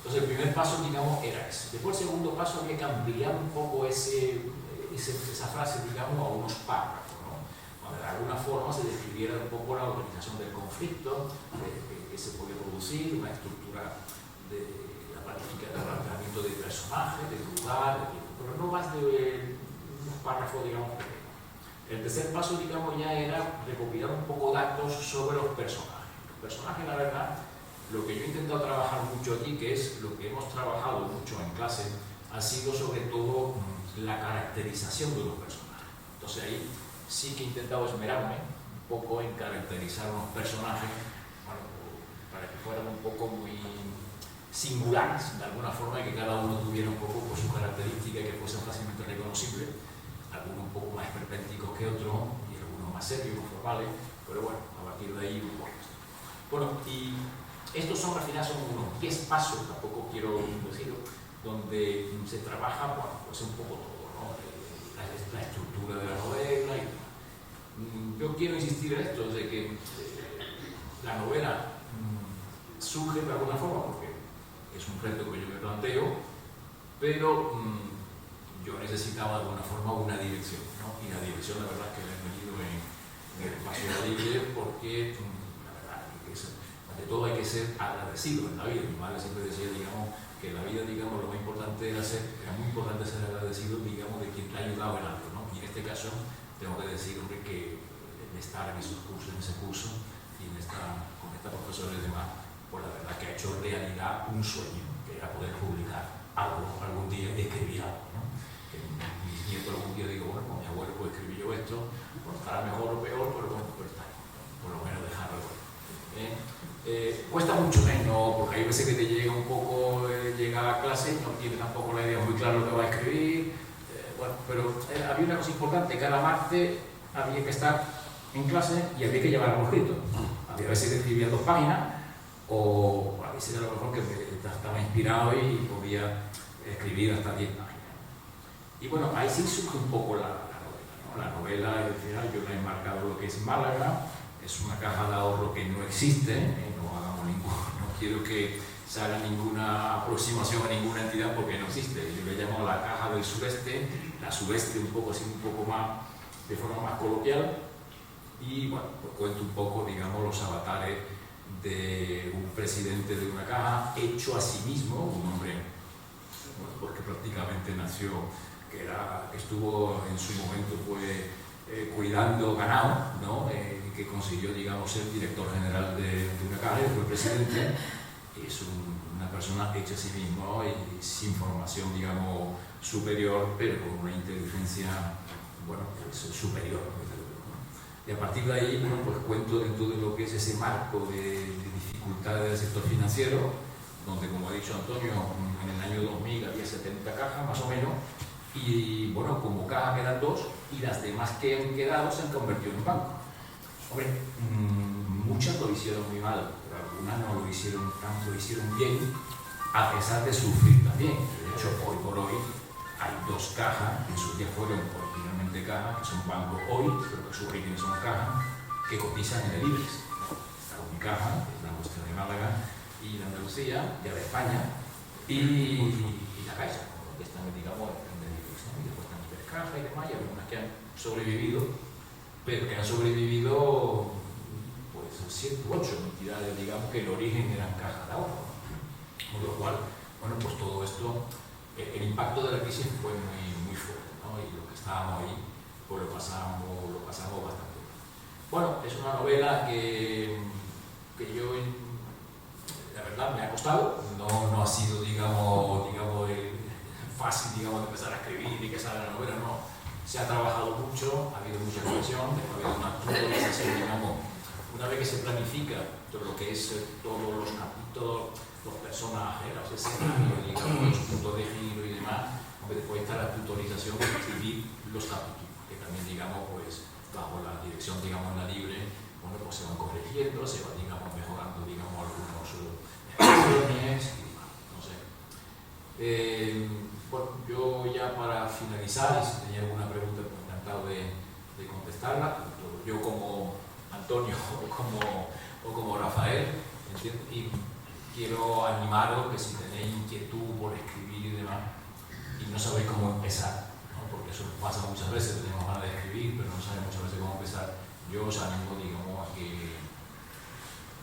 Entonces el primer paso, digamos, era ese. Después el segundo paso había que ampliar un poco esa frase, digamos, a unos párrafos, ¿no? Donde de alguna forma se describiera un poco la organización del conflicto, que se podía producir, una estructura de la planificación, del planteamiento de personajes, de lugar, pero no más de unos párrafos, digamos, pequeños. El tercer paso, digamos, ya era recopilar un poco datos sobre los personajes. Los personajes, la verdad, lo que yo he intentado trabajar mucho aquí, que es lo que hemos trabajado mucho en clase, ha sido sobre todo la caracterización de los personajes. Entonces ahí sí que he intentado esmerarme un poco en caracterizar unos personajes, bueno, para que fueran un poco muy singulares, de alguna forma, y que cada uno tuviera un poco pues, su característica y que fuesen fácilmente reconocibles, algunos un poco más esperpénticos que otros y algunos más serios, más formales, pero bueno, a partir de ahí un poco. Bueno, y estos son al final son unos 10 pasos, tampoco quiero decirlo, donde se trabaja bueno, pues un poco todo, ¿no? La estructura de la novela y yo quiero insistir en esto, de que la novela surge de alguna forma porque es un reto que yo me planteo, pero yo necesitaba de alguna forma una dirección, ¿no? Y la dirección la verdad es que la he venido en el espacio libre porque la verdad es que ante todo hay que ser agradecido en la vida. Mi madre siempre decía, digamos, que en la vida, digamos, lo más importante era muy importante ser agradecido, digamos, de quien te ha ayudado en algo, ¿no? Y en este caso tengo que decir, hombre, que estar en esos cursos, en ese curso y con esta profesora y demás, pues la verdad que ha hecho realidad un sueño, que era poder publicar algo, algún día escribir algo, ¿no? Que mis nietos algún día digo, bueno, con mi abuelo pues escribí yo esto, pues estará mejor o peor, pero bueno, pues está, por lo menos dejarlo. Cuesta mucho, ¿no? Porque hay veces que te llega un poco, llega a clase, no tiene tampoco la idea muy clara lo que va a escribir, bueno, pero había una cosa importante, cada martes había que estar en clase y había que llevar algo escrito. Había veces que escribía 2 páginas, o a veces a lo mejor que estaba inspirado y podía escribir hasta 10 páginas. Y bueno, ahí sí surge un poco la novela, ¿no? La novela, al final, yo le he enmarcado lo que es Málaga, es una caja de ahorro que no existe, no hagamos no quiero que se haga ninguna aproximación a ninguna entidad porque no existe. Yo le llamo la caja del sureste, la sureste un poco así, un poco más, de forma más coloquial, y bueno, pues cuento un poco, digamos, los avatares de un presidente de una caja hecho a sí mismo, un hombre, bueno, porque prácticamente nació, que estuvo en su momento pues cuidando ganado, ¿no? Que consiguió, digamos, ser director general de una caja y fue presidente. Es una persona hecha a sí mismo y sin formación, digamos, superior, pero con una inteligencia, bueno, pues, superior. Y a partir de ahí, bueno, pues cuento dentro de lo que es ese marco de dificultades del sector financiero, donde, como ha dicho Antonio, en el año 2000 había 70 cajas, más o menos, y bueno, como caja quedan 2, y las demás que han quedado se han convertido en banco. Hombre, muchas lo hicieron muy mal, pero algunas no lo hicieron tanto, lo hicieron bien, a pesar de sufrir también. De hecho, hoy por hoy hay 2 cajas, que en sus días fueron originalmente cajas, que son bancos hoy, pero que sus orígenes son cajas, que cotizan en el IBEX. Está Unicaja, que es la nuestra de Málaga, y la Andalucía, ya de España, y la Caixa, que están, digamos, en el IBEX, ¿no? Y después están Ibercaja y demás, y algunas que han sobrevivido, pero que han sobrevivido pues 7 u 8 entidades, digamos, que en origen eran cajas de ahorro. Con lo cual, bueno, pues todo esto, el impacto de la crisis fue muy fuerte, ¿no? Y lo que estábamos ahí, pues lo pasamos bastante. Bueno, es una novela que yo, la verdad, me ha costado, no ha sido, digamos, fácil, digamos, de empezar a escribir y que salga la novela, no. Se ha trabajado mucho, ha habido mucha reflexión, ha habido una actualización, digamos, una vez que se planifica todo lo que es todos los capítulos, los personajes, los escenarios, digamos, los puntos de giro y demás, aunque después está la tutorización de escribir los capítulos, que también, digamos, pues, bajo la dirección, digamos, en la libre, bueno, pues se van corrigiendo, se van, digamos, mejorando, digamos, algunos expresiones y demás, no sé. Bueno, yo ya para finalizar, y si tenía alguna pregunta, pues encantado de contestarla, tanto yo como Antonio o como Rafael, ¿entiendes? Y quiero animaros que si tenéis inquietud por escribir y demás, y no sabéis cómo empezar, ¿no? Porque eso pasa muchas veces, tenemos ganas de escribir, pero no sabemos muchas veces cómo empezar. Yo os animo, digamos,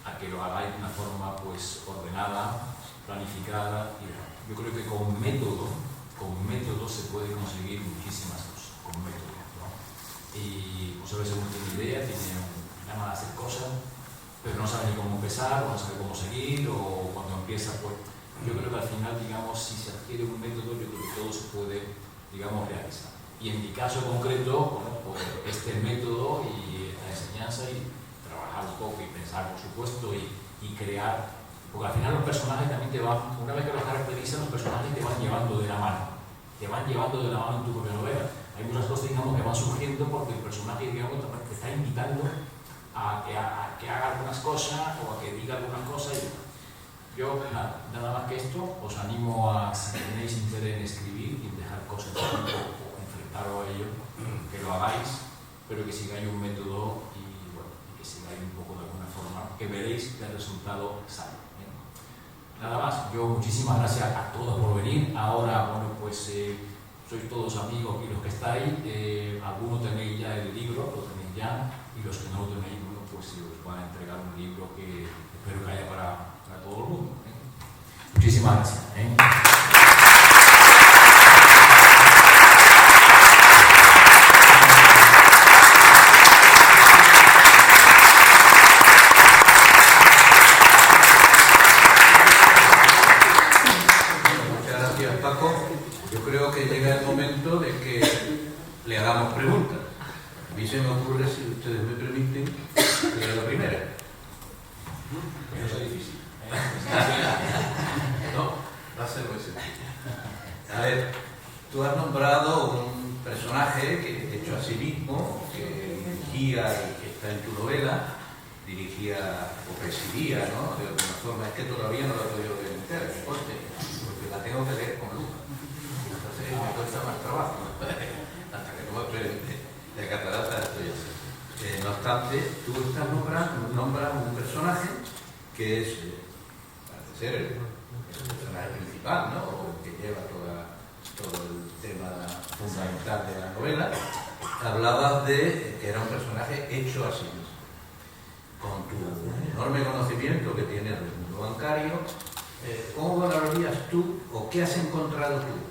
a que lo hagáis de una forma pues ordenada, planificada, y yo creo que con método se puede conseguir muchísimas cosas, con método, ¿no? Y muchas veces uno tiene idea, tiene ganas de hacer cosas, pero no sabe ni cómo empezar, o no sabe cómo seguir, o cuando empieza, pues yo creo que al final, digamos, si se adquiere un método, yo creo que todo se puede, digamos, realizar. Y en mi caso concreto, bueno, pues este método y esta enseñanza y trabajar un poco y pensar, por supuesto, y crear Porque al final los personajes también te van, una vez que los caracterizan, los personajes te van llevando de la mano. Te van llevando de la mano en tu propia novela. Hay muchas cosas, digamos, que van surgiendo porque el personaje, digamos, te está invitando a que haga algunas cosas o a que diga algunas cosas. Y yo, nada más que esto, os animo a, si tenéis interés en escribir y dejar cosas o enfrentaros a ello, que lo hagáis, pero que sigáis un método y, bueno, que sigáis un poco de alguna forma, que veréis que el resultado sale. Nada más, yo muchísimas gracias a todos por venir. Ahora, bueno, pues sois todos amigos y los que estáis, algunos tenéis ya el libro, lo tenéis ya, y los que no lo tenéis, bueno, pues se os van a entregar un libro que espero que haya para todo el mundo. Muchísimas gracias. Creo que llega el momento de que le hagamos preguntas. A mí se me ocurre, si ustedes me permiten, que lea la primera. Eso es difícil. No, va a ser muy sencillo. A ver, tú has nombrado un personaje que, hecho a sí mismo, que dirigía y que está en tu novela, dirigía o presidía, ¿no? De alguna forma. Es que todavía no lo he podido meter, porque la tengo que leer con lupa. Me cuesta más trabajo, hasta que no me prende de catarata estoy así. No obstante, tú estás nombras un personaje que es, parece ser el personaje principal, ¿no? O el que lleva todo el tema fundamental de la novela. Hablabas de que era un personaje hecho a sí mismo. Con tu enorme conocimiento que tienes del mundo bancario, ¿cómo valorarías tú o qué has encontrado tú?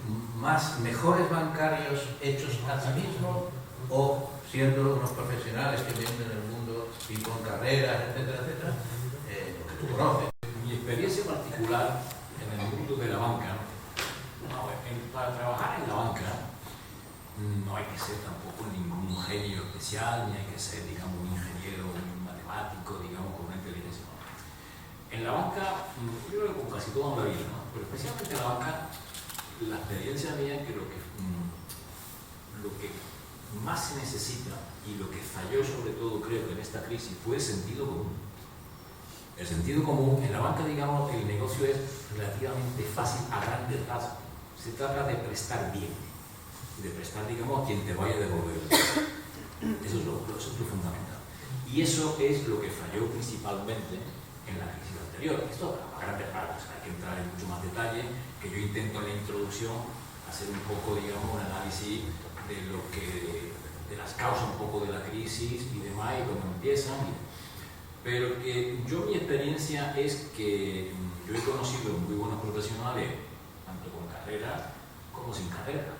¿Mejores bancarios hechos a sí mismos o siendo unos profesionales que vienen en el mundo y con carreras, etcétera, etcétera, lo que tú conoces? Mi experiencia particular en el mundo de la banca, para trabajar en la banca no hay que ser tampoco ningún genio especial, ni hay que ser, digamos, un ingeniero, un matemático, digamos, con una inteligencia. En la banca, yo creo que con casi toda la vida, ¿no? Pero especialmente en la banca, la experiencia mía es que lo que más se necesita y lo que falló sobre todo creo que en esta crisis fue el sentido común. El sentido común en la banca, digamos, el negocio es relativamente fácil a grandes rasgos. Se trata de prestar bien, de prestar, digamos, a quien te vaya a devolver. Eso es lo fundamental. Y eso es lo que falló principalmente en la crisis anterior. Esto a grandes rasgos, hay que entrar en mucho más detalle, que yo intento en la introducción hacer un poco, digamos, un análisis de las causas un poco de la crisis y demás, y cómo empiezan. Pero que mi experiencia es que yo he conocido muy buenos profesionales, tanto con carrera como sin carrera,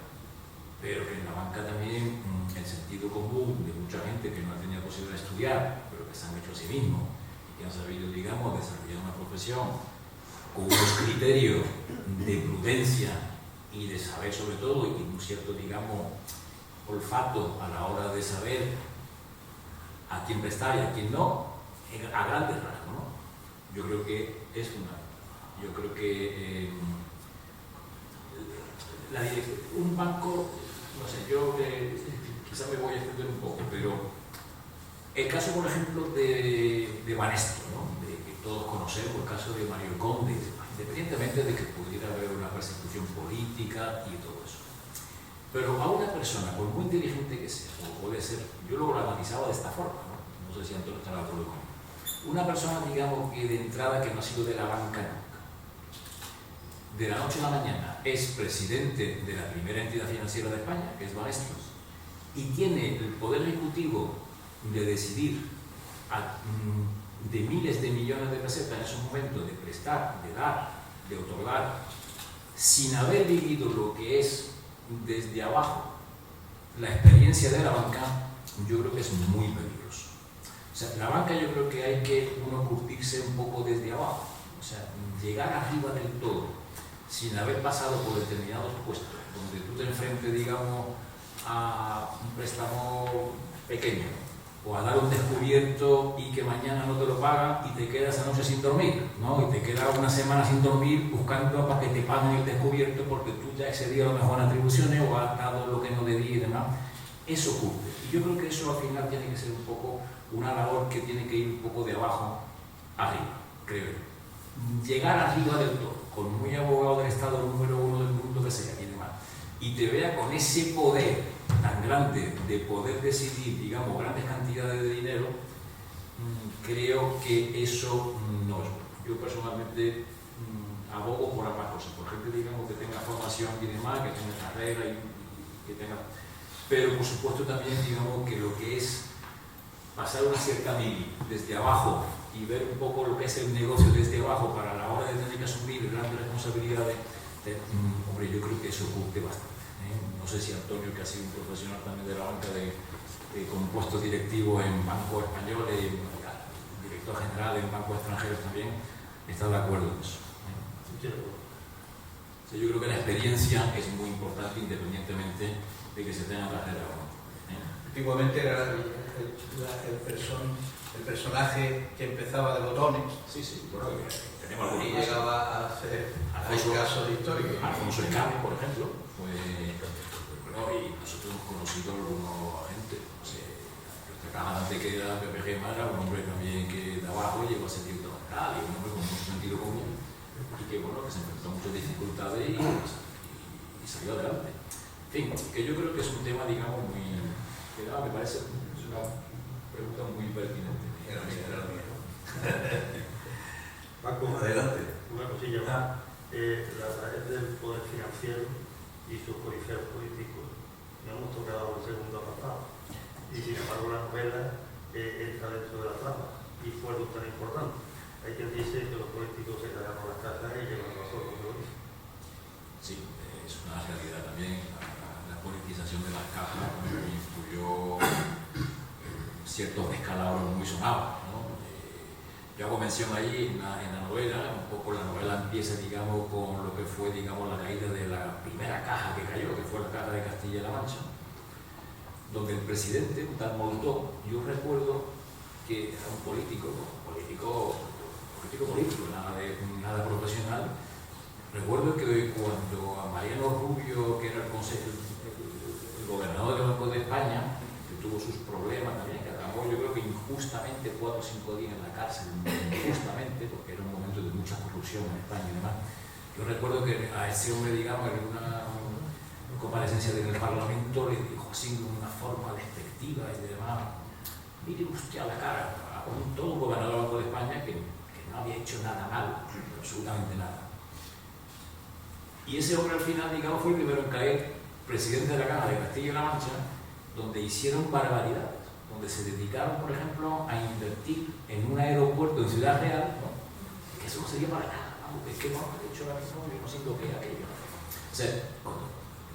pero que en la banca también el sentido común de mucha gente que no ha tenido posibilidad de estudiar, pero que se han hecho a sí mismos y que han sabido, digamos, desarrollar una profesión con unos criterios de prudencia y de saber sobre todo, y un cierto, digamos, olfato a la hora de saber a quién prestar y a quién no, a grandes rasgos, ¿no? Yo creo que es yo creo que un banco, no sé, yo quizás me voy a extender un poco, pero el caso, por ejemplo, de Banesto, ¿no? Que todos conocemos, el caso de Mario Conde, independientemente de que pudiera haber una persecución política y todo eso. Pero a una persona, por muy inteligente que sea, o puede ser, yo lo analizaba de esta forma, no sé si Antonio estará de acuerdo conmigo. Una persona, digamos, que de entrada que no ha sido de la banca nunca, de la noche a la mañana es presidente de la primera entidad financiera de España, que es Banesto, y tiene el poder ejecutivo de decidir de miles de millones de pesetas en esos momentos, de prestar, de dar, de otorgar, sin haber vivido lo que es desde abajo la experiencia de la banca, yo creo que es muy peligroso. O sea, la banca yo creo que hay que uno curtirse un poco desde abajo, o sea, llegar arriba del todo, sin haber pasado por determinados puestos, donde tú te enfrentes, digamos, a un préstamo pequeño, o a dar un descubierto y que mañana no te lo pagan y te quedas esa noche sin dormir, ¿no? Y te quedas una semana sin dormir buscando para que te paguen el descubierto porque tú ya ese día a lo mejor en atribuciones o has dado lo que no debí y demás. Eso ocurre. Y yo creo que eso al final tiene que ser un poco una labor que tiene que ir un poco de abajo arriba, creo yo. Llegar arriba del todo, con muy abogado del Estado número 1 del mundo que sea y demás, y te vea con ese poder tan grande de poder decidir, digamos, grandes cantidades de dinero, creo que eso no es bueno. Yo personalmente abogo por ambas cosas, por gente, digamos, que tenga formación y demás, que tenga carrera y que tenga... Pero por supuesto también, digamos, que lo que es pasar una cierta mili desde abajo y ver un poco lo que es el negocio desde abajo para la hora de tener que asumir grandes responsabilidades, hombre, yo creo que eso ocurre bastante. No sé si Antonio, que ha sido un profesional también de la banca, con un puesto directivo en bancos españoles y director general en bancos extranjeros también, está de acuerdo en eso. O sea, yo creo que la experiencia es muy importante independientemente de que se tenga carrera o no. Antiguamente era el personaje que empezaba de botones. Sí, bueno, tenemos algunos y casos. llegaba a ser un caso de historia. Alfonso Escame, por ejemplo, bueno, y nosotros hemos conocido a algunos agentes. No sé, nuestra caja de que era PPG era un hombre también que de abajo llegó a ser director general y un hombre con mucho sentido común y que, bueno, que se enfrentó a muchas dificultades y salió adelante. En fin, que yo creo que es un tema, digamos, muy... que me parece es una pregunta muy pertinente. Era la mía. Paco, Adelante. una cosilla más. La red del poder financiero y sus codiciados políticos no hemos tocado el segundo apartado. Y sin embargo la novela entra dentro de la trama y fue algo tan importante. Hay quien dice que los políticos se cargaron las casas y llevan nosotros lo mismo. Sí, es una realidad también. La politización de las cajas influyó ciertos descalabros muy sonados, ¿no? Yo hago mención ahí en la novela, un poco la novela empieza, digamos, con lo que fue, digamos, la caída de la primera caja que cayó, que fue la caja de Castilla-La Mancha, donde el presidente, un tal Molotov, yo recuerdo que era un político, nada profesional. Recuerdo que cuando a Mariano Rubio, que era el gobernador del Banco de España, que tuvo sus problemas también, que acabó yo creo que injustamente 4 o 5 días en la cárcel, injustamente, porque era un momento de mucha corrupción en España y demás. Yo recuerdo que a ese hombre, digamos, en una comparecencia del Parlamento le dijo así de una forma despectiva y demás: mire usted a la cara a todo un gobernador del Banco de España que no había hecho nada mal, absolutamente nada. Y ese hombre al final, digamos, fue el primero en caer presidente de la Caja de Castilla-La Mancha, donde hicieron barbaridades, donde se dedicaron, por ejemplo, a invertir en un aeropuerto en Ciudad Real, ¿no? Que eso no sería para nada, vamos, es que no han hecho ahora mismo, yo no sé lo que es aquello.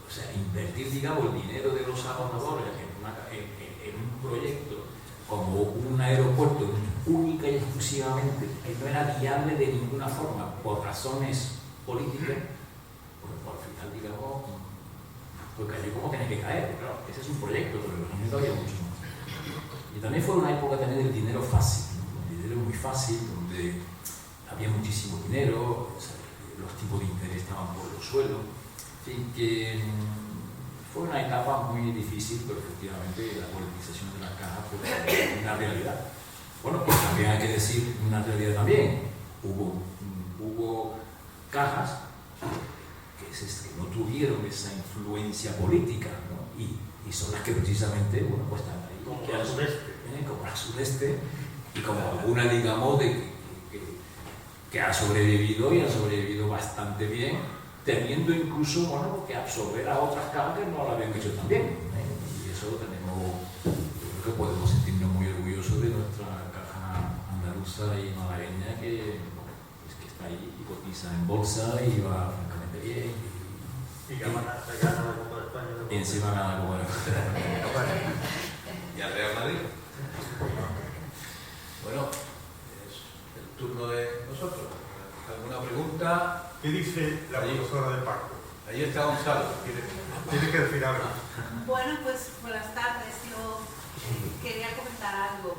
O sea, invertir, digamos, el dinero de los ahorradores en un proyecto como un aeropuerto única y exclusivamente, que no era viable de ninguna forma por razones políticas, pues al final, digamos, pues cayó como tenía que caer. Claro, ese es un proyecto, pero realmente había mucho más. Y también fue una época también del dinero fácil, ¿no? El dinero muy fácil, donde había muchísimo dinero, o sea, los tipos de interés estaban por los suelos. En fin, que fue una etapa muy difícil, pero efectivamente la politización de la caja fue una realidad. Bueno, pues también hay que decir una realidad también. Hubo cajas que no tuvieron esa influencia política, ¿no? Y son las que precisamente, bueno, pues están ahí. Como la Sudeste. Como la Sudeste, y como alguna, digamos, que ha sobrevivido y ha sobrevivido bastante bien, teniendo incluso, bueno, que absorber a otras cajas que no lo habían hecho tan bien. Y eso tenemos, yo creo que podemos sentirnos muy orgullosos de nuestra caja andaluza y malagueña que está ahí y cotiza en bolsa y va francamente bien. Y gana la Copa de España. Y encima gana la Copa de España. ¿Y al Real Madrid? Bueno, es el turno de nosotros. ¿Alguna pregunta? ¿Qué dice la profesora de Paco? Ahí está Gonzalo. Tiene que decir algo. Bueno, pues buenas tardes. Yo Quería comentar algo.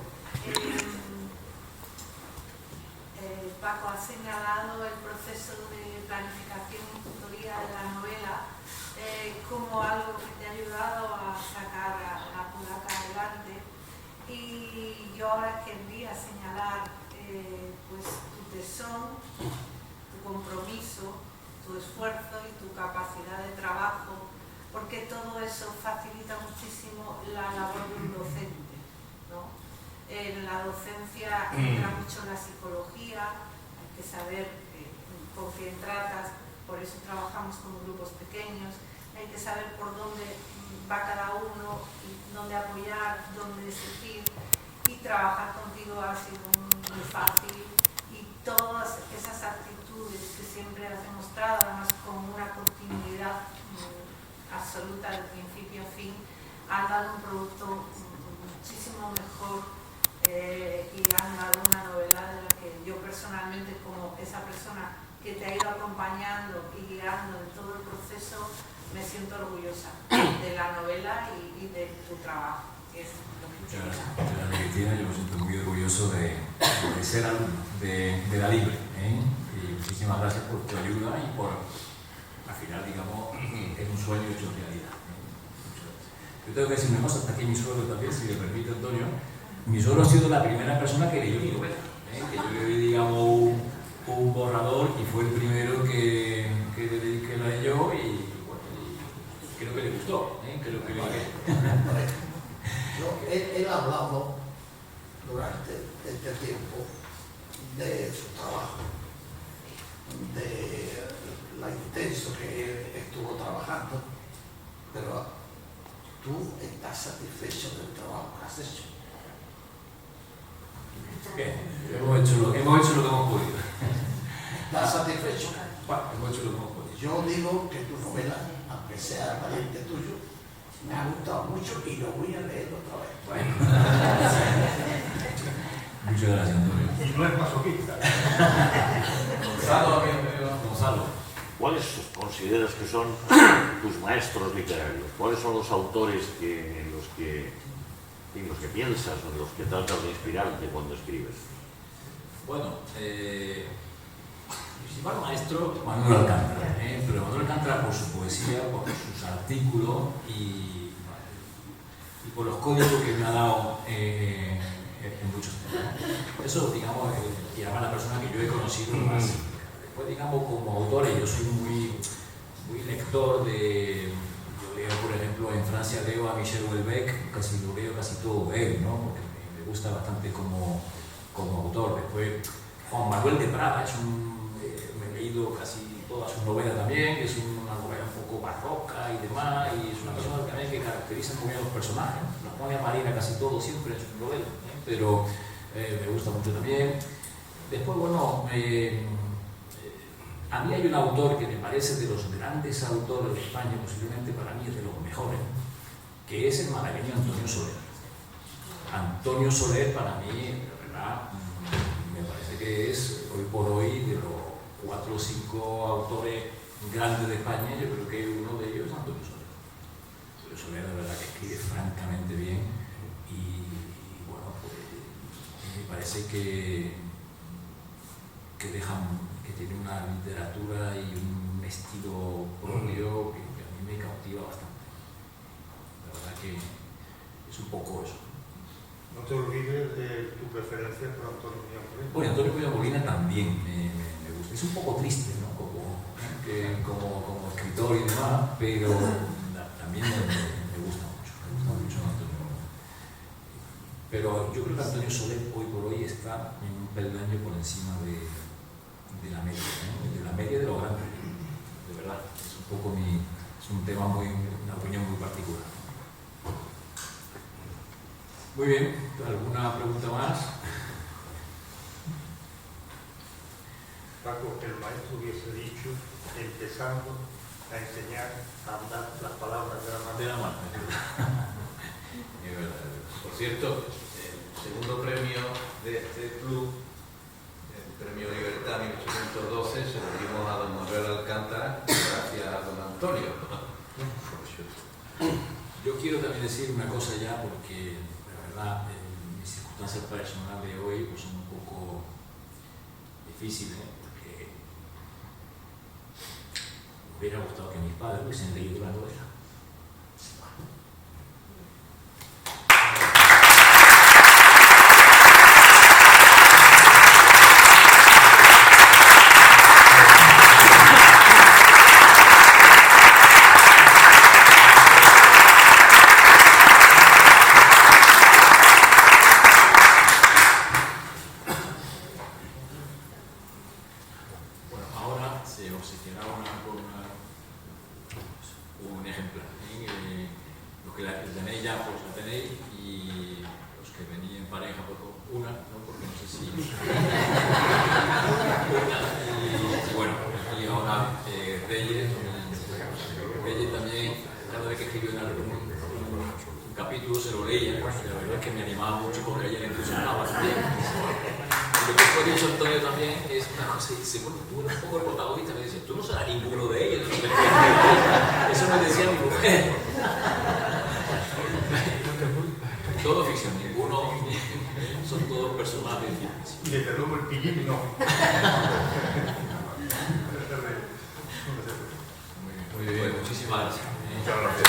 Paco ha señalado el proceso de planificación y tutoría de la novela como algo que te ha ayudado a sacar a la polaca adelante, y yo ahora querría señalar pues tu tesón, tu compromiso, tu esfuerzo y tu capacidad de trabajo, porque todo eso facilita muchísimo la labor de un docente, ¿no? En la docencia entra mucho la psicología, hay que saber con quién tratas, por eso trabajamos con grupos pequeños, hay que saber por dónde va cada uno, y dónde apoyar, dónde seguir, y trabajar contigo ha sido muy fácil, y todas esas actitudes que siempre has demostrado, además con una continuidad absoluta de principio a fin, han dado un producto muchísimo mejor y han dado una novela de la que yo personalmente, como esa persona que te ha ido acompañando y guiando en todo el proceso, me siento orgullosa de la novela y de tu trabajo, que es lo que Muchas gracias, Cristina. Yo me siento muy orgulloso de ser alumno de la Libre, y muchísimas gracias por tu ayuda y por, al final, digamos, es un sueño hecho realidad. Muchas gracias. Yo tengo que decir una cosa, hasta aquí mi suegro también, si me permite, Antonio. Mi suegro ha sido la primera persona que leyó mi novela, que yo le di, digamos, un borrador, y fue el primero que la leyó, y bueno, y creo que le gustó, creo que Él ha hablado durante este tiempo de su trabajo, de lo intenso que él estuvo trabajando, pero tú estás satisfecho del trabajo que has hecho. Bien, hemos hecho lo que hemos podido. ¿Estás satisfecho? Bueno, hemos hecho lo que hemos podido. Yo digo que tu novela, aunque sea pariente tuyo, me ha gustado mucho y lo voy a leer otra vez. Bueno. Muchas gracias, Antonio. Y no es masoquista. Gonzalo. ¿Cuáles consideras que son tus maestros literarios? ¿Cuáles son los autores en los que piensas o en los que tratas de inspirarte cuando escribes? Bueno, mi principal maestro, Manuel Alcántara, pero Manuel Alcántara por su poesía, por sus artículos y por los códigos que me ha dado en muchos temas. Eso, digamos, y además la persona que yo he conocido más. Después, digamos, como autor, yo soy muy lector de... Yo leo, por ejemplo, en Francia leo a Michel Houellebecq, lo leo casi todo de él, ¿no? Porque me gusta bastante como autor. Después, Juan Manuel de Prada, me he leído casi toda su novela también, que es una novela un poco barroca y demás, y es una persona también que caracteriza muy bien a los personajes, ¿no? La pone a Marina casi todo siempre en sus novelas, pero me gusta mucho también. Después, bueno, a mí hay un autor que me parece de los grandes autores de España, posiblemente para mí es de los mejores, que es el malagueño Antonio Soler. Antonio Soler, para mí, de verdad, me parece que es hoy por hoy de los 4 o 5 autores grandes de España. Yo creo que uno de ellos es Antonio Soler. Antonio Soler, de verdad, que escribe francamente bien, y bueno, pues me parece que tiene una literatura y un estilo propio que a mí me cautiva bastante. La verdad que es un poco eso. No te olvides de tu preferencia por Antonio Muñoz Molina. Bueno, Antonio Muñoz Molina también me gusta. Es un poco triste, ¿no? Como escritor y demás, pero también me gusta mucho. Me gusta mucho Antonio Muñoz. Pero yo creo que Antonio Soler hoy por hoy está en un peldaño por encima de la media, de la media de los grandes. De verdad, es un poco es un tema una opinión muy particular. Muy bien, ¿alguna pregunta más? Paco, el maestro hubiese dicho, empezando a enseñar a andar las palabras de la mano. De la mano. Es verdad. Por cierto, el segundo premio de este club, el Premio Libertad 1812, se lo dimos a don Manuel Alcántara gracias a don Antonio. Yo quiero también decir una cosa ya, porque verdad, mis circunstancias personales de hoy pues, son un poco difíciles, porque me hubiera gustado que mis padres hubiesen leído la novela. Un ejemplar. Los que la tenéis ya, pues la tenéis, y los que venían en pareja, pues una, ¿no? Porque no sé si. Y bueno, y ahora Reyes también, cada vez que escribió un capítulo se lo leía, y la verdad es que me animaba mucho porque ella le entusiasmaba también. Y lo que fue dicho Antonio también es una cosa, y dice, bueno, tú eres un poco el protagonista, me dice, tú no serás ninguno de ellos. Eso me decía mi mujer. Todo ficción, ninguno, son todos personajes. Y le interrumpo el pillín, no. Muy bien, muchísimas gracias. Muchas gracias.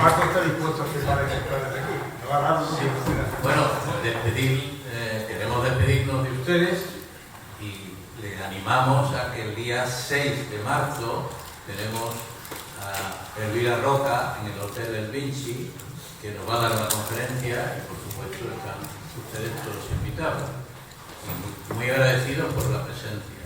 Paco está dispuesto a firmar ejemplares aquí. Me va a dar Sí. Bueno, queremos despedirnos de ustedes y les animamos a que el día 6 de marzo tenemos a Elvira Roca en el Hotel El Vinci, que nos va a dar una conferencia y por supuesto están ustedes todos invitados. Y muy agradecidos por la presencia.